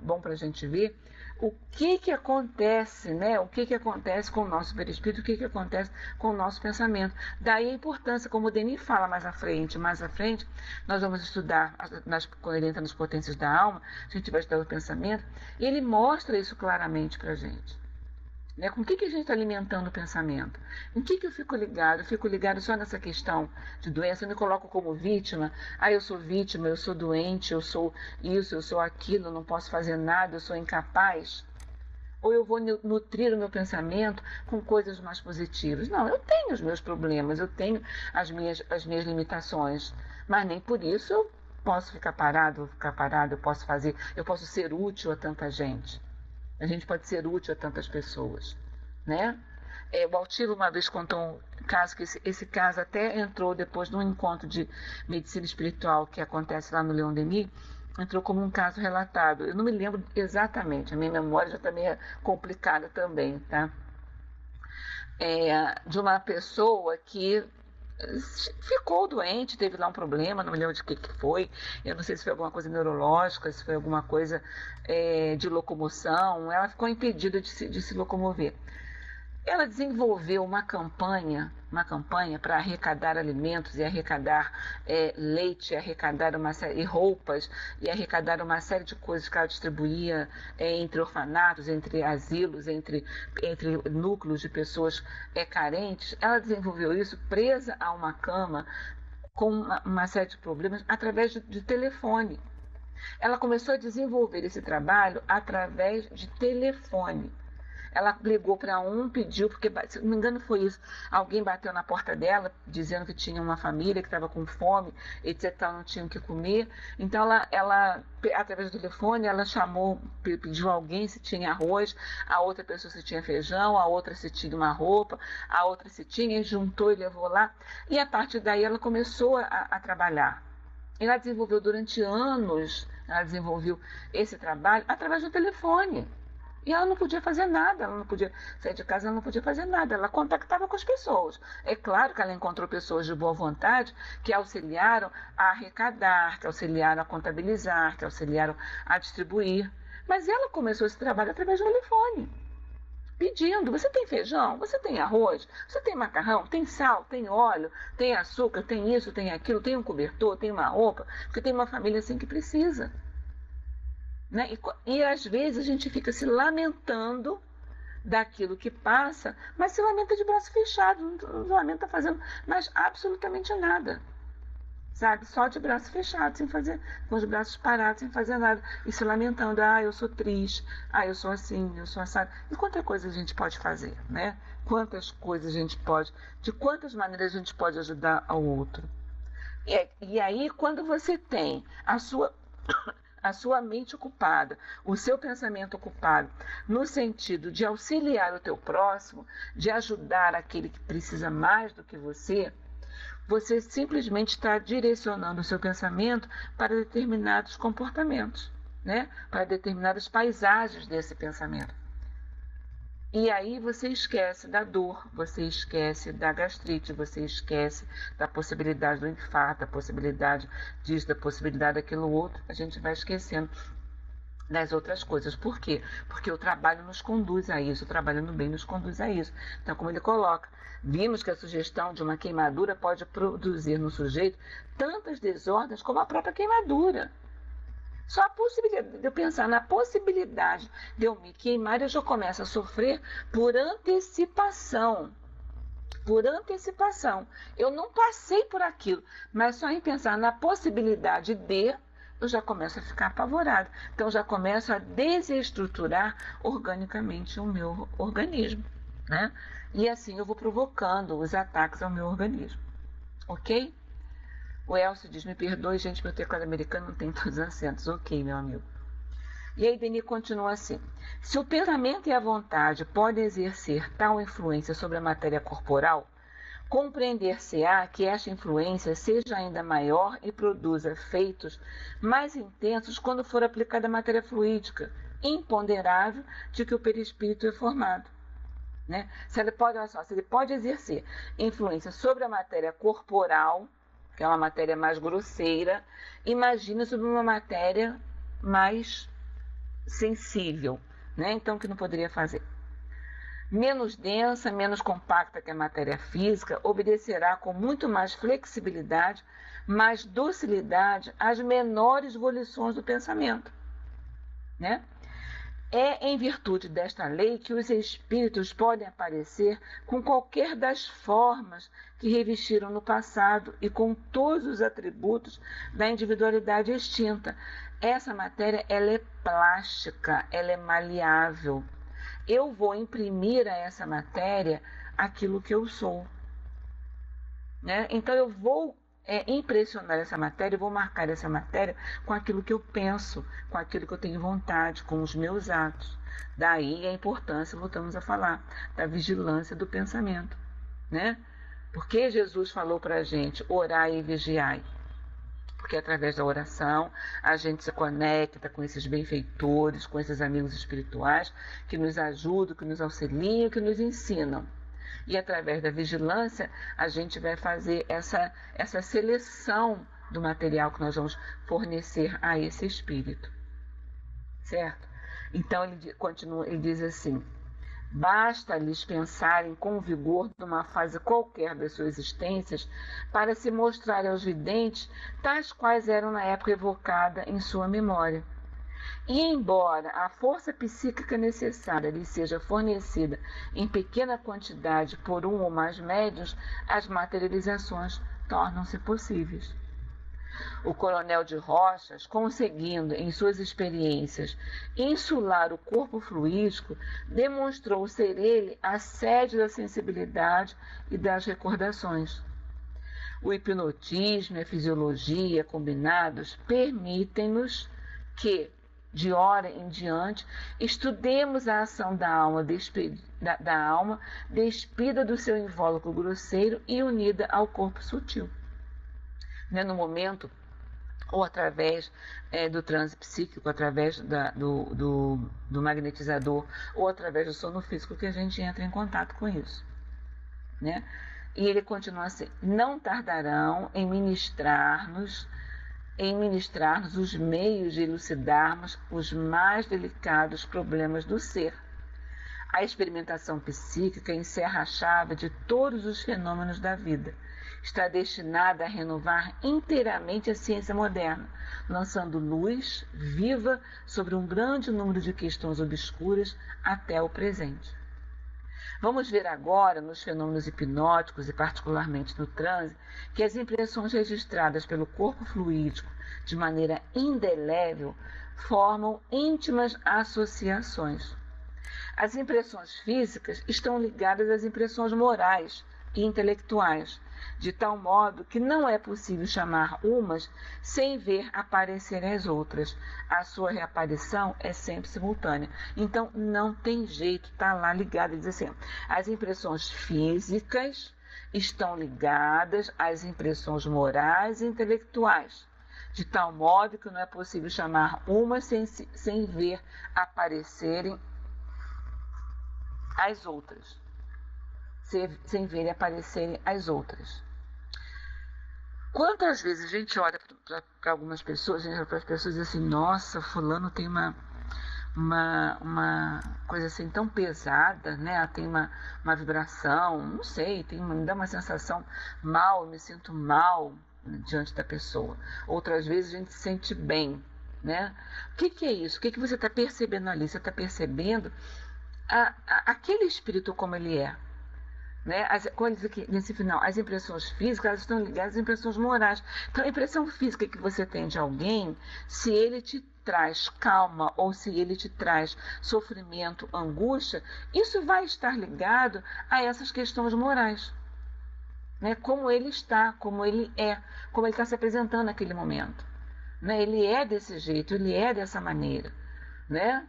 bom para a gente ver o que acontece, né? O que acontece com o nosso perispírito, o que acontece com o nosso pensamento. Daí a importância, como o Denis fala mais à frente, nós vamos estudar, quando ele entra nas potências da alma, a gente vai estudar o pensamento, e ele mostra isso claramente para a gente. Né? Com o que a gente está alimentando o pensamento? Em que eu fico ligado? Eu fico ligado só nessa questão de doença, eu me coloco como vítima. Eu sou vítima, eu sou doente, eu sou isso, eu sou aquilo, eu não posso fazer nada, eu sou incapaz. Ou eu vou nutrir o meu pensamento com coisas mais positivas? Não, eu tenho os meus problemas, eu tenho as minhas limitações, mas nem por isso eu posso ficar parado, eu posso ser útil a tanta gente. A gente pode ser útil a tantas pessoas, né? O Altilo uma vez contou um caso, que esse caso até entrou depois de um encontro de medicina espiritual que acontece lá no Leon Denis, entrou como um caso relatado. Eu não me lembro exatamente, a minha memória já está meio complicada também, tá? De uma pessoa que ficou doente, teve lá um problema, não me lembro de que foi, eu não sei se foi alguma coisa neurológica, se foi alguma coisa de locomoção, ela ficou impedida de se locomover. Ela desenvolveu uma campanha para arrecadar alimentos e arrecadar leite, arrecadar e roupas, e arrecadar uma série de coisas que ela distribuía entre orfanatos, entre asilos, entre núcleos de pessoas carentes. Ela desenvolveu isso presa a uma cama com uma série de problemas através de telefone. Ela começou a desenvolver esse trabalho através de telefone. ela ligou para um, pediu, porque, se não me engano foi isso, alguém bateu na porta dela, dizendo que tinha uma família que estava com fome, etc, não tinham o que comer. Então ela, através do telefone, ela chamou, pediu a alguém se tinha arroz, a outra pessoa se tinha feijão, a outra se tinha uma roupa, a outra se tinha, e juntou e levou lá. E a partir daí ela começou a trabalhar. Ela desenvolveu durante anos, ela desenvolveu esse trabalho através do telefone. E ela não podia fazer nada, ela não podia sair de casa, ela não podia fazer nada. Ela contactava com as pessoas. É claro que ela encontrou pessoas de boa vontade que auxiliaram a arrecadar, que auxiliaram a contabilizar, que auxiliaram a distribuir. Mas ela começou esse trabalho através do telefone. Pedindo, você tem feijão, você tem arroz, você tem macarrão, tem sal, tem óleo, tem açúcar, tem isso, tem aquilo, tem um cobertor, tem uma roupa, porque tem uma família assim que precisa. Né? E às vezes a gente fica se lamentando daquilo que passa, mas se lamenta de braço fechado, não lamenta fazendo mais absolutamente nada. Sabe? Só de braço fechado, sem fazer, com os braços parados, sem fazer nada, e se lamentando, eu sou triste, eu sou assim, eu sou assado. E quanta coisa a gente pode fazer, né? Quantas coisas a gente pode, de quantas maneiras a gente pode ajudar ao outro. E aí, quando você tem a sua mente ocupada, o seu pensamento ocupado, no sentido de auxiliar o teu próximo, de ajudar aquele que precisa mais do que você simplesmente está direcionando o seu pensamento para determinados comportamentos, né? Para determinadas paisagens desse pensamento. E aí você esquece da dor, você esquece da gastrite, você esquece da possibilidade do infarto, da possibilidade disso, da possibilidade daquilo outro. A gente vai esquecendo das outras coisas. Por quê? Porque o trabalho nos conduz a isso, o trabalho no bem nos conduz a isso. Então, como ele coloca, vimos que a sugestão de uma queimadura pode produzir no sujeito tantas desordens como a própria queimadura. Só a possibilidade de eu pensar na possibilidade de eu me queimar, eu já começo a sofrer por antecipação. Por antecipação. Eu não passei por aquilo, mas só em pensar na possibilidade de, eu já começo a ficar apavorado. Então, já começo a desestruturar organicamente o meu organismo, né? E assim eu vou provocando os ataques ao meu organismo. Ok? O Elcio diz, me perdoe, gente, meu teclado americano não tem todos os acentos. Ok, meu amigo. E aí Denis continua assim. Se o pensamento e a vontade podem exercer tal influência sobre a matéria corporal, compreender-se-á que esta influência seja ainda maior e produza efeitos mais intensos quando for aplicada à matéria fluídica, imponderável de que o perispírito é formado. Né? Se ele pode exercer influência sobre a matéria corporal, que é uma matéria mais grosseira, imagina sobre uma matéria mais sensível, né? Então, que não poderia fazer. Menos densa, menos compacta que a matéria física, obedecerá com muito mais flexibilidade, mais docilidade às menores volições do pensamento, né? É em virtude desta lei que os espíritos podem aparecer com qualquer das formas que revestiram no passado e com todos os atributos da individualidade extinta. Essa matéria, ela é plástica, ela é maleável. Eu vou imprimir a essa matéria aquilo que eu sou, né? Então eu vou impressionar essa matéria, eu vou marcar essa matéria com aquilo que eu penso, com aquilo que eu tenho vontade, com os meus atos. Daí a importância, voltamos a falar, da vigilância do pensamento, né? Porque Jesus falou para a gente, orai e vigiai. Porque através da oração a gente se conecta com esses benfeitores, com esses amigos espirituais que nos ajudam, que nos auxiliam, que nos ensinam. E através da vigilância, a gente vai fazer essa seleção do material que nós vamos fornecer a esse espírito. Certo? Então, ele diz assim, basta-lhes pensarem com vigor numa fase qualquer da sua existências para se mostrarem aos videntes tais quais eram na época evocada em sua memória. E embora a força psíquica necessária lhe seja fornecida em pequena quantidade por um ou mais médiuns, as materializações tornam-se possíveis. O coronel de Rochas, conseguindo, em suas experiências, insular o corpo fluídico, demonstrou ser ele a sede da sensibilidade e das recordações. O hipnotismo e a fisiologia combinados permitem-nos que, de hora em diante, estudemos a ação da alma despida do seu invólucro grosseiro e unida ao corpo sutil. No momento, ou através do transe psíquico, através do magnetizador, ou através do sono físico, que a gente entra em contato com isso. Né? E ele continua assim: não tardarão em ministrar-nos os meios de elucidarmos os mais delicados problemas do ser. A experimentação psíquica encerra a chave de todos os fenômenos da vida. Está destinada a renovar inteiramente a ciência moderna, lançando luz viva sobre um grande número de questões obscuras até o presente. Vamos ver agora, nos fenômenos hipnóticos e particularmente no transe, que as impressões registradas pelo corpo fluídico de maneira indelével formam íntimas associações. As impressões físicas estão ligadas às impressões morais e intelectuais, de tal modo que não é possível chamar umas sem ver aparecer as outras. A sua reaparição é sempre simultânea. Então, não tem jeito, está lá ligado. Ele diz assim: as impressões físicas estão ligadas às impressões morais e intelectuais, de tal modo que não é possível chamar umas sem ver aparecerem as outras. Sem ver aparecerem as outras. Quantas vezes a gente olha para algumas pessoas, a gente olha para as pessoas e diz assim: nossa, fulano tem uma coisa assim tão pesada, né? Tem uma vibração, não sei, me dá uma sensação mal, eu me sinto mal diante da pessoa. Outras vezes a gente se sente bem, né? O que é isso? O que você está percebendo ali? Você está percebendo aquele espírito como ele é. Né? Quando diz aqui, nesse final, as impressões físicas, elas estão ligadas às impressões morais. Então, a impressão física que você tem de alguém, se ele te traz calma ou se ele te traz sofrimento, angústia, isso vai estar ligado a essas questões morais. Né? Como ele está, como ele está se apresentando naquele momento. Né? Ele é desse jeito, ele é dessa maneira. Né?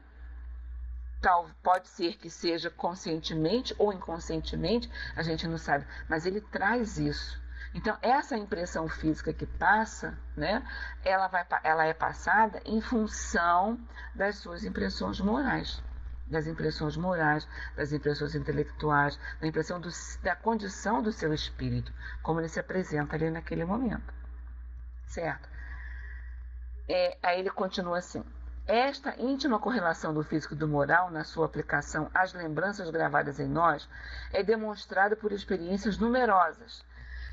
Pode ser que seja conscientemente ou inconscientemente, a gente não sabe, mas ele traz isso. Então, essa impressão física que passa, né, ela é passada em função das suas impressões morais, das impressões intelectuais, da impressão da condição do seu espírito, como ele se apresenta ali naquele momento. Certo? Aí ele continua assim: esta íntima correlação do físico e do moral na sua aplicação às lembranças gravadas em nós é demonstrada por experiências numerosas.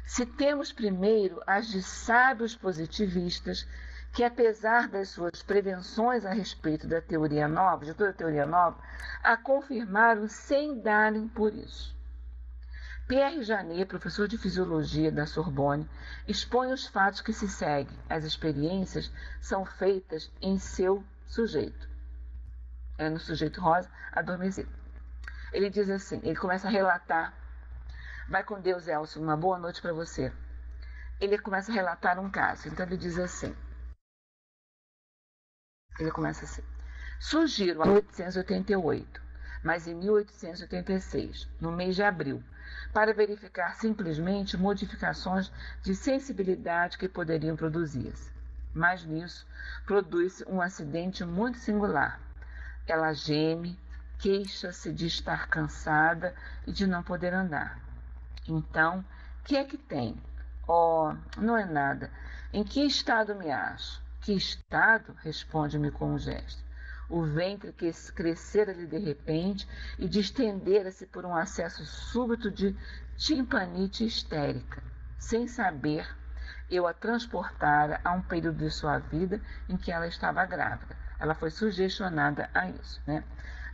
Citemos primeiro as de sábios positivistas que, apesar das suas prevenções a respeito da teoria nova, de toda a teoria nova, a confirmaram sem darem por isso. Pierre Janet, professor de fisiologia da Sorbonne, expõe os fatos que se seguem. As experiências são feitas em seu sujeito. No sujeito rosa, adormecido. Ele diz assim, ele começa a relatar: vai com Deus, Elcio, uma boa noite para você. Ele começa a relatar um caso. Então ele diz assim, ele começa assim: surgiram em 1888, mas em 1886, no mês de abril, para verificar simplesmente modificações de sensibilidade que poderiam produzir-se. Mas nisso produz-se um acidente muito singular. Ela geme, queixa-se de estar cansada e de não poder andar. Então, o que é que tem? Oh, não é nada. Em que estado me acho? Que estado? Responde-me com um gesto. O ventre que crescera-lhe de repente e distendera-se por um acesso súbito de timpanite histérica. Sem saber, eu a transportara a um período de sua vida em que ela estava grávida. Ela foi sugestionada a isso, né?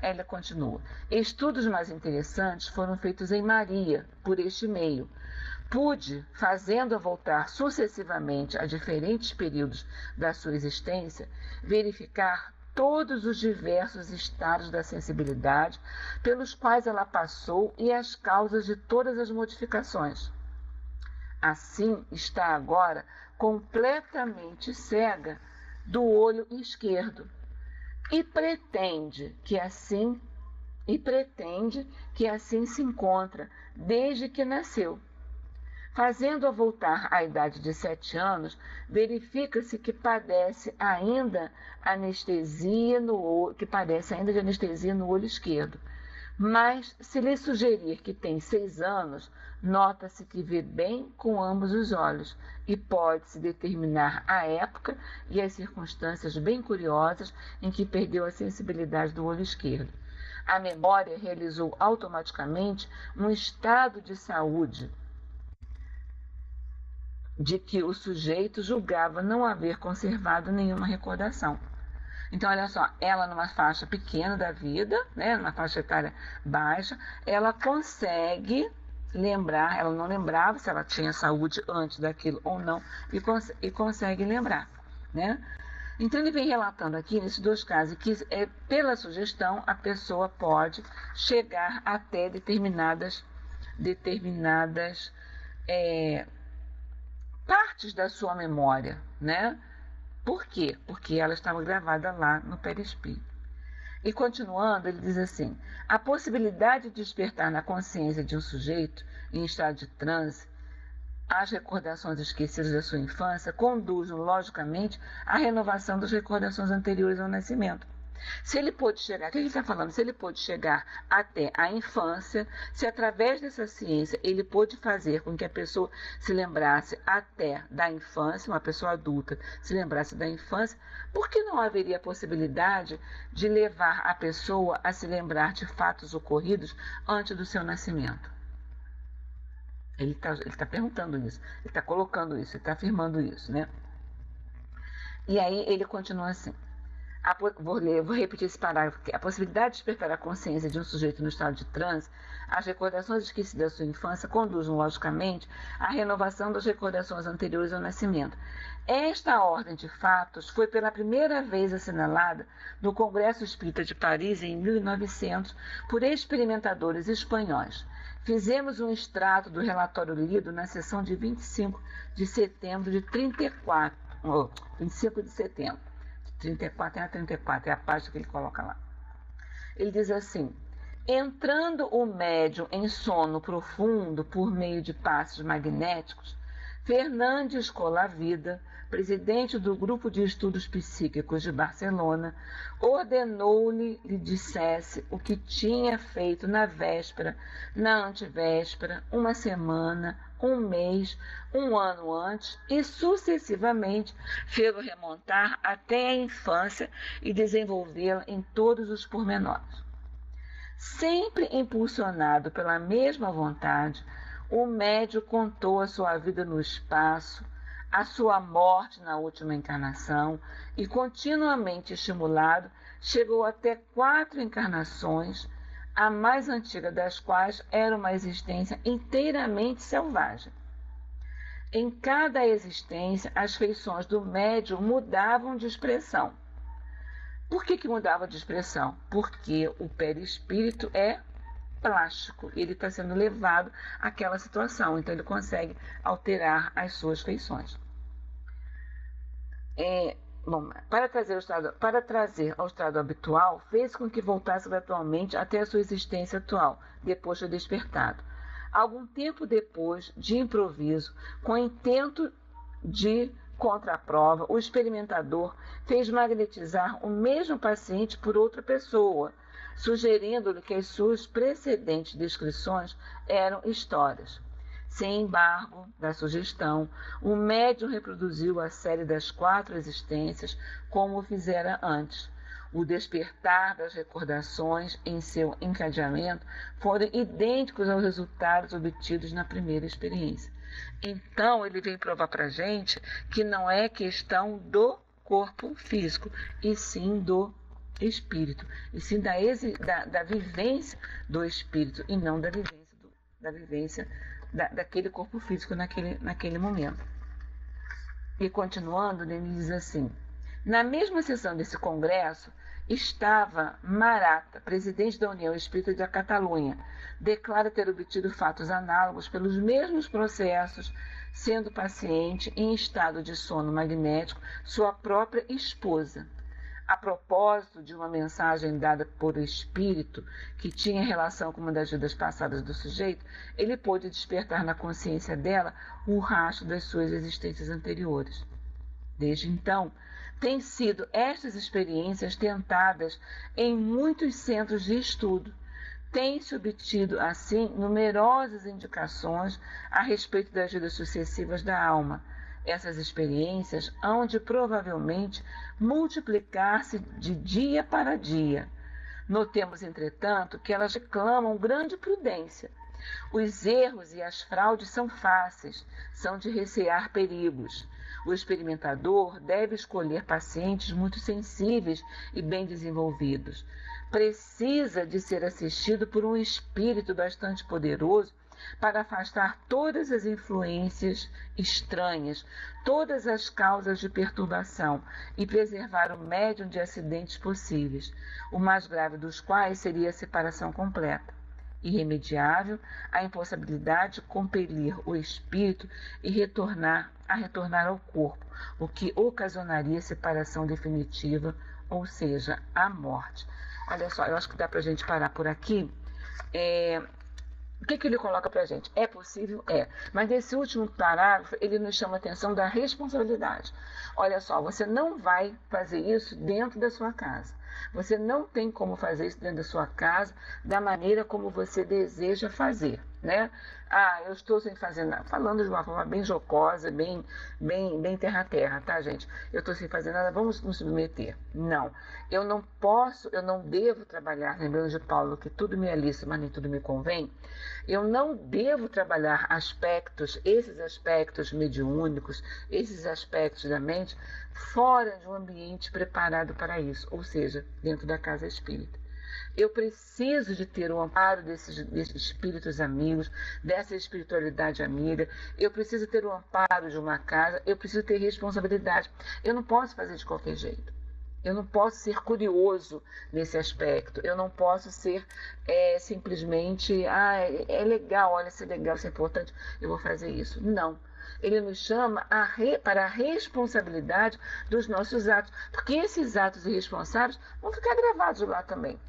Ela continua: estudos mais interessantes foram feitos em Maria, por este meio, Pude, fazendo-a voltar sucessivamente a diferentes períodos da sua existência, verificar todos os diversos estados da sensibilidade pelos quais ela passou e as causas de todas as modificações. Assim, está agora completamente cega do olho esquerdo e pretende que assim se encontra desde que nasceu. Fazendo-a voltar à idade de 7 anos, verifica-se que padece ainda de anestesia no olho esquerdo. Mas, se lhe sugerir que tem 6 anos, nota-se que vê bem com ambos os olhos e pode-se determinar a época e as circunstâncias bem curiosas em que perdeu a sensibilidade do olho esquerdo. A memória realizou automaticamente um estado de saúde de que o sujeito julgava não haver conservado nenhuma recordação. Então, olha só, ela numa faixa pequena da vida, né, numa faixa etária baixa, ela consegue lembrar, ela não lembrava se ela tinha saúde antes daquilo ou não, e consegue lembrar, né? Então, ele vem relatando aqui, nesses 2 casos, que pela sugestão a pessoa pode chegar até determinadas partes da sua memória, né? Por quê? Porque ela estava gravada lá no perispírito. E continuando, ele diz assim: a possibilidade de despertar na consciência de um sujeito em estado de transe as recordações esquecidas da sua infância conduzem, logicamente, à renovação das recordações anteriores ao nascimento. Se ele pôde chegar, o que ele está falando? Se ele pôde chegar até a infância, se através dessa ciência ele pôde fazer com que a pessoa se lembrasse até da infância, uma pessoa adulta se lembrasse da infância, por que não haveria a possibilidade de levar a pessoa a se lembrar de fatos ocorridos antes do seu nascimento? Ele está perguntando isso, ele está colocando isso, ele está afirmando isso, né? E aí ele continua assim. Vou repetir esse parágrafo aqui. A possibilidade de despertar a consciência de um sujeito no estado de transe, as recordações esquecidas da sua infância conduzem, logicamente, à renovação das recordações anteriores ao nascimento. Esta ordem de fatos foi pela primeira vez assinalada no Congresso Espírita de Paris em 1900 por experimentadores espanhóis. Fizemos um extrato do relatório lido na sessão de 25 de setembro de 34. 25 de setembro. 34 é a página que ele coloca lá. Ele diz assim: entrando o médium em sono profundo por meio de passes magnéticos, Fernandes Colavida, presidente do Grupo de Estudos Psíquicos de Barcelona, ordenou-lhe que dissesse o que tinha feito na véspera, na antevéspera, uma semana, um mês, um ano antes e sucessivamente fê-lo remontar até a infância e desenvolvê-la em todos os pormenores. Sempre impulsionado pela mesma vontade, o médium contou a sua vida no espaço, a sua morte na última encarnação e, continuamente estimulado, chegou até 4 encarnações, a mais antiga das quais era uma existência inteiramente selvagem. Em cada existência, as feições do médium mudavam de expressão. Por que mudava de expressão? Porque o perispírito é plástico, ele está sendo levado àquela situação, então ele consegue alterar as suas feições. Para trazer ao estado habitual, fez com que voltasse gradualmente até a sua existência atual, depois de despertado. Algum tempo depois, de improviso, com intento de contraprova, o experimentador fez magnetizar o mesmo paciente por outra pessoa, sugerindo-lhe que as suas precedentes descrições eram histórias. Sem embargo da sugestão, o médium reproduziu a série das 4 existências como o fizera antes. O despertar das recordações em seu encadeamento foram idênticos aos resultados obtidos na primeira experiência. Então, ele vem provar para a gente que não é questão do corpo físico, e sim do espírito, e sim da vivência do espírito, e não da vivência daquele corpo físico naquele momento. E continuando, ele diz assim: na mesma sessão desse congresso estava Marata, presidente da União Espírita da Catalunha. Declara ter obtido fatos análogos pelos mesmos processos, sendo paciente em estado de sono magnético sua própria esposa. A propósito de uma mensagem dada por espírito que tinha relação com uma das vidas passadas do sujeito, ele pôde despertar na consciência dela o rastro das suas existências anteriores. Desde então, têm sido estas experiências tentadas em muitos centros de estudo. Tem-se obtido, assim, numerosas indicações a respeito das vidas sucessivas da alma. Essas experiências hão de provavelmente multiplicar-se de dia para dia. Notemos, entretanto, que elas reclamam grande prudência. Os erros e as fraudes são fáceis, são de recear perigos. O experimentador deve escolher pacientes muito sensíveis e bem desenvolvidos. Precisa de ser assistido por um espírito bastante poderoso para afastar todas as influências estranhas, todas as causas de perturbação e preservar o médium de acidentes possíveis, o mais grave dos quais seria a separação completa. Irremediável a impossibilidade de compelir o espírito e retornar ao corpo, o que ocasionaria separação definitiva, ou seja, a morte. Olha só, eu acho que dá para a gente parar por aqui. O que ele coloca para a gente? É possível? É. Mas nesse último parágrafo, ele nos chama a atenção da responsabilidade. Olha só, você não vai fazer isso dentro da sua casa. Você não tem como fazer isso dentro da sua casa da maneira como você deseja fazer, né? Eu estou sem fazer nada. Falando de uma forma bem jocosa, bem terra-terra, tá, gente? Eu estou sem fazer nada, vamos nos submeter. Não. Eu não posso, eu não devo trabalhar, lembrando de Paulo, que tudo me é lícito, mas nem tudo me convém. Eu não devo trabalhar esses aspectos mediúnicos, esses aspectos da mente, fora de um ambiente preparado para isso, ou seja, dentro da casa espírita. Eu preciso de ter o amparo desses espíritos amigos, dessa espiritualidade amiga. Eu preciso ter o amparo de uma casa. Eu preciso ter responsabilidade. Eu não posso fazer de qualquer jeito. Eu não posso ser curioso nesse aspecto. Eu não posso ser simplesmente, é legal, olha, se é legal, se é importante, eu vou fazer isso. Não. Ele nos chama para a responsabilidade dos nossos atos, porque esses atos irresponsáveis vão ficar gravados lá também,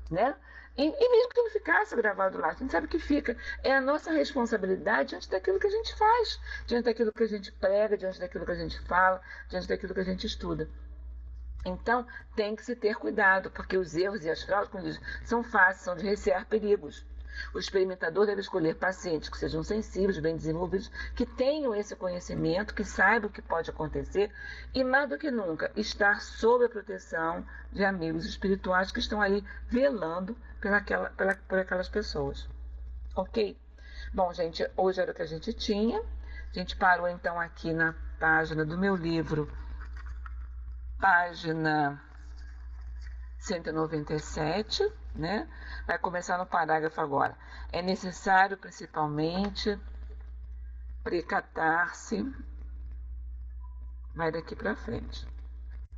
né? E mesmo que não ficasse gravado lá, a gente sabe que fica. É a nossa responsabilidade diante daquilo que a gente faz, diante daquilo que a gente prega, diante daquilo que a gente fala, diante daquilo que a gente estuda. Então, tem que se ter cuidado, porque os erros e as fraudes, como diz, são fáceis, são de recear perigos. O experimentador deve escolher pacientes que sejam sensíveis, bem desenvolvidos, que tenham esse conhecimento, que saibam o que pode acontecer e, mais do que nunca, estar sob a proteção de amigos espirituais que estão ali velando por aquelas pessoas. Ok? Bom, gente, hoje era o que a gente tinha. A gente parou então aqui na página do meu livro, página 197, né? Vai começar no parágrafo agora. É necessário, principalmente, precatar-se. Vai daqui para frente,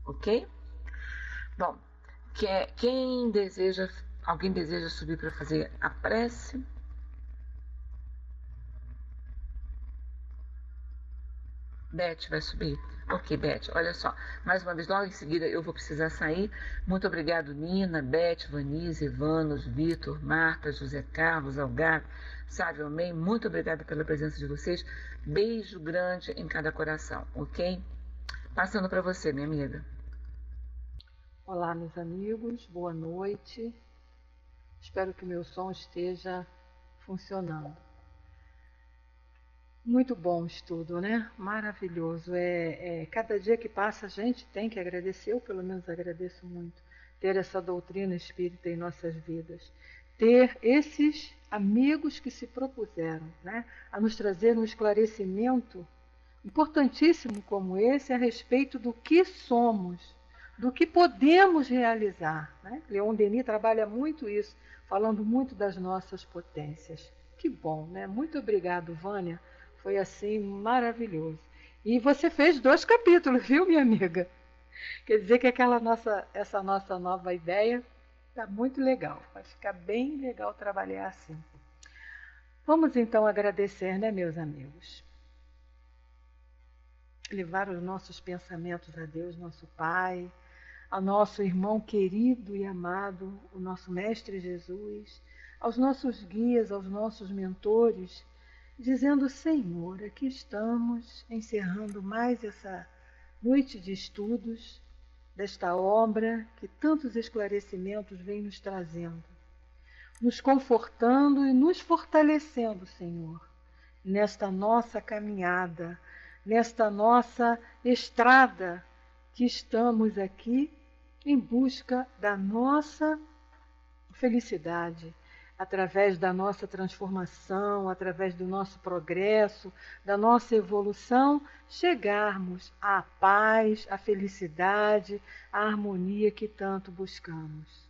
ok? Bom, alguém deseja subir para fazer a prece? Beth vai subir? Ok, Beth, olha só. Mais uma vez, logo em seguida eu vou precisar sair. Muito obrigado, Nina, Beth, Vanise, Ivanos, Vitor, Marta, José Carlos, Algarve, Sávio Amém. Muito obrigada pela presença de vocês. Beijo grande em cada coração, ok? Passando para você, minha amiga. Olá, meus amigos. Boa noite. Espero que o meu som esteja funcionando. Muito bom o estudo, né? Maravilhoso. Cada dia que passa a gente tem que agradecer, eu pelo menos agradeço muito, ter essa doutrina espírita em nossas vidas. Ter esses amigos que se propuseram, né, a nos trazer um esclarecimento importantíssimo como esse a respeito do que somos, do que podemos realizar, né? Leon Denis trabalha muito isso, falando muito das nossas potências, Que bom, né? Muito obrigado, Vânia. Foi assim maravilhoso. E você fez 2 capítulos, viu, minha amiga? Quer dizer que essa nossa nova ideia está muito legal. Vai ficar bem legal trabalhar assim. Vamos então agradecer, né, meus amigos? Levar os nossos pensamentos a Deus, nosso Pai, ao nosso irmão querido e amado, o nosso Mestre Jesus, aos nossos guias, aos nossos mentores, dizendo: Senhor, aqui estamos encerrando mais essa noite de estudos desta obra que tantos esclarecimentos vem nos trazendo, nos confortando e nos fortalecendo, Senhor, nesta nossa caminhada, nesta nossa estrada que estamos aqui em busca da nossa felicidade, através da nossa transformação, através do nosso progresso, da nossa evolução, chegarmos à paz, à felicidade, à harmonia que tanto buscamos.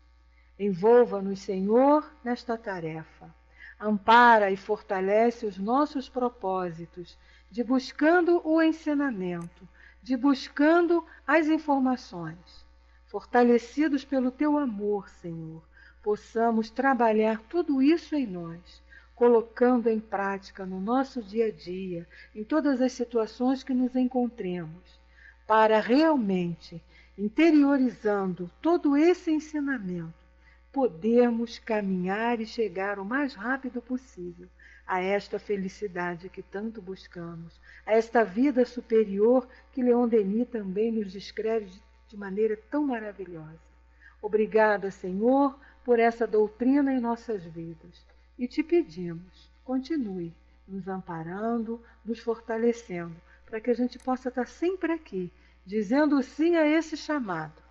Envolva-nos, Senhor, nesta tarefa. Ampara e fortalece os nossos propósitos, de buscando o ensinamento, de buscando as informações. Fortalecidos pelo Teu amor, Senhor, possamos trabalhar tudo isso em nós, colocando em prática no nosso dia a dia, em todas as situações que nos encontremos, para realmente, interiorizando todo esse ensinamento, podermos caminhar e chegar o mais rápido possível a esta felicidade que tanto buscamos, a esta vida superior que Leon Denis também nos descreve de maneira tão maravilhosa. Obrigada, Senhor, por essa doutrina em nossas vidas. E te pedimos, continue nos amparando, nos fortalecendo, para que a gente possa estar sempre aqui, dizendo sim a esse chamado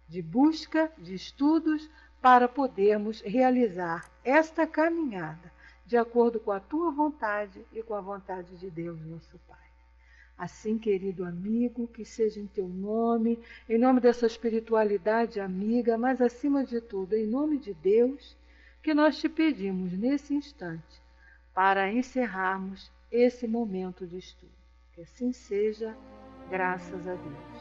de busca, de estudos, para podermos realizar esta caminhada de acordo com a Tua vontade e com a vontade de Deus, nosso Pai. Assim, querido amigo, que seja em Teu nome, em nome dessa espiritualidade amiga, mas acima de tudo, em nome de Deus, que nós te pedimos nesse instante, para encerrarmos esse momento de estudo. Que assim seja, graças a Deus.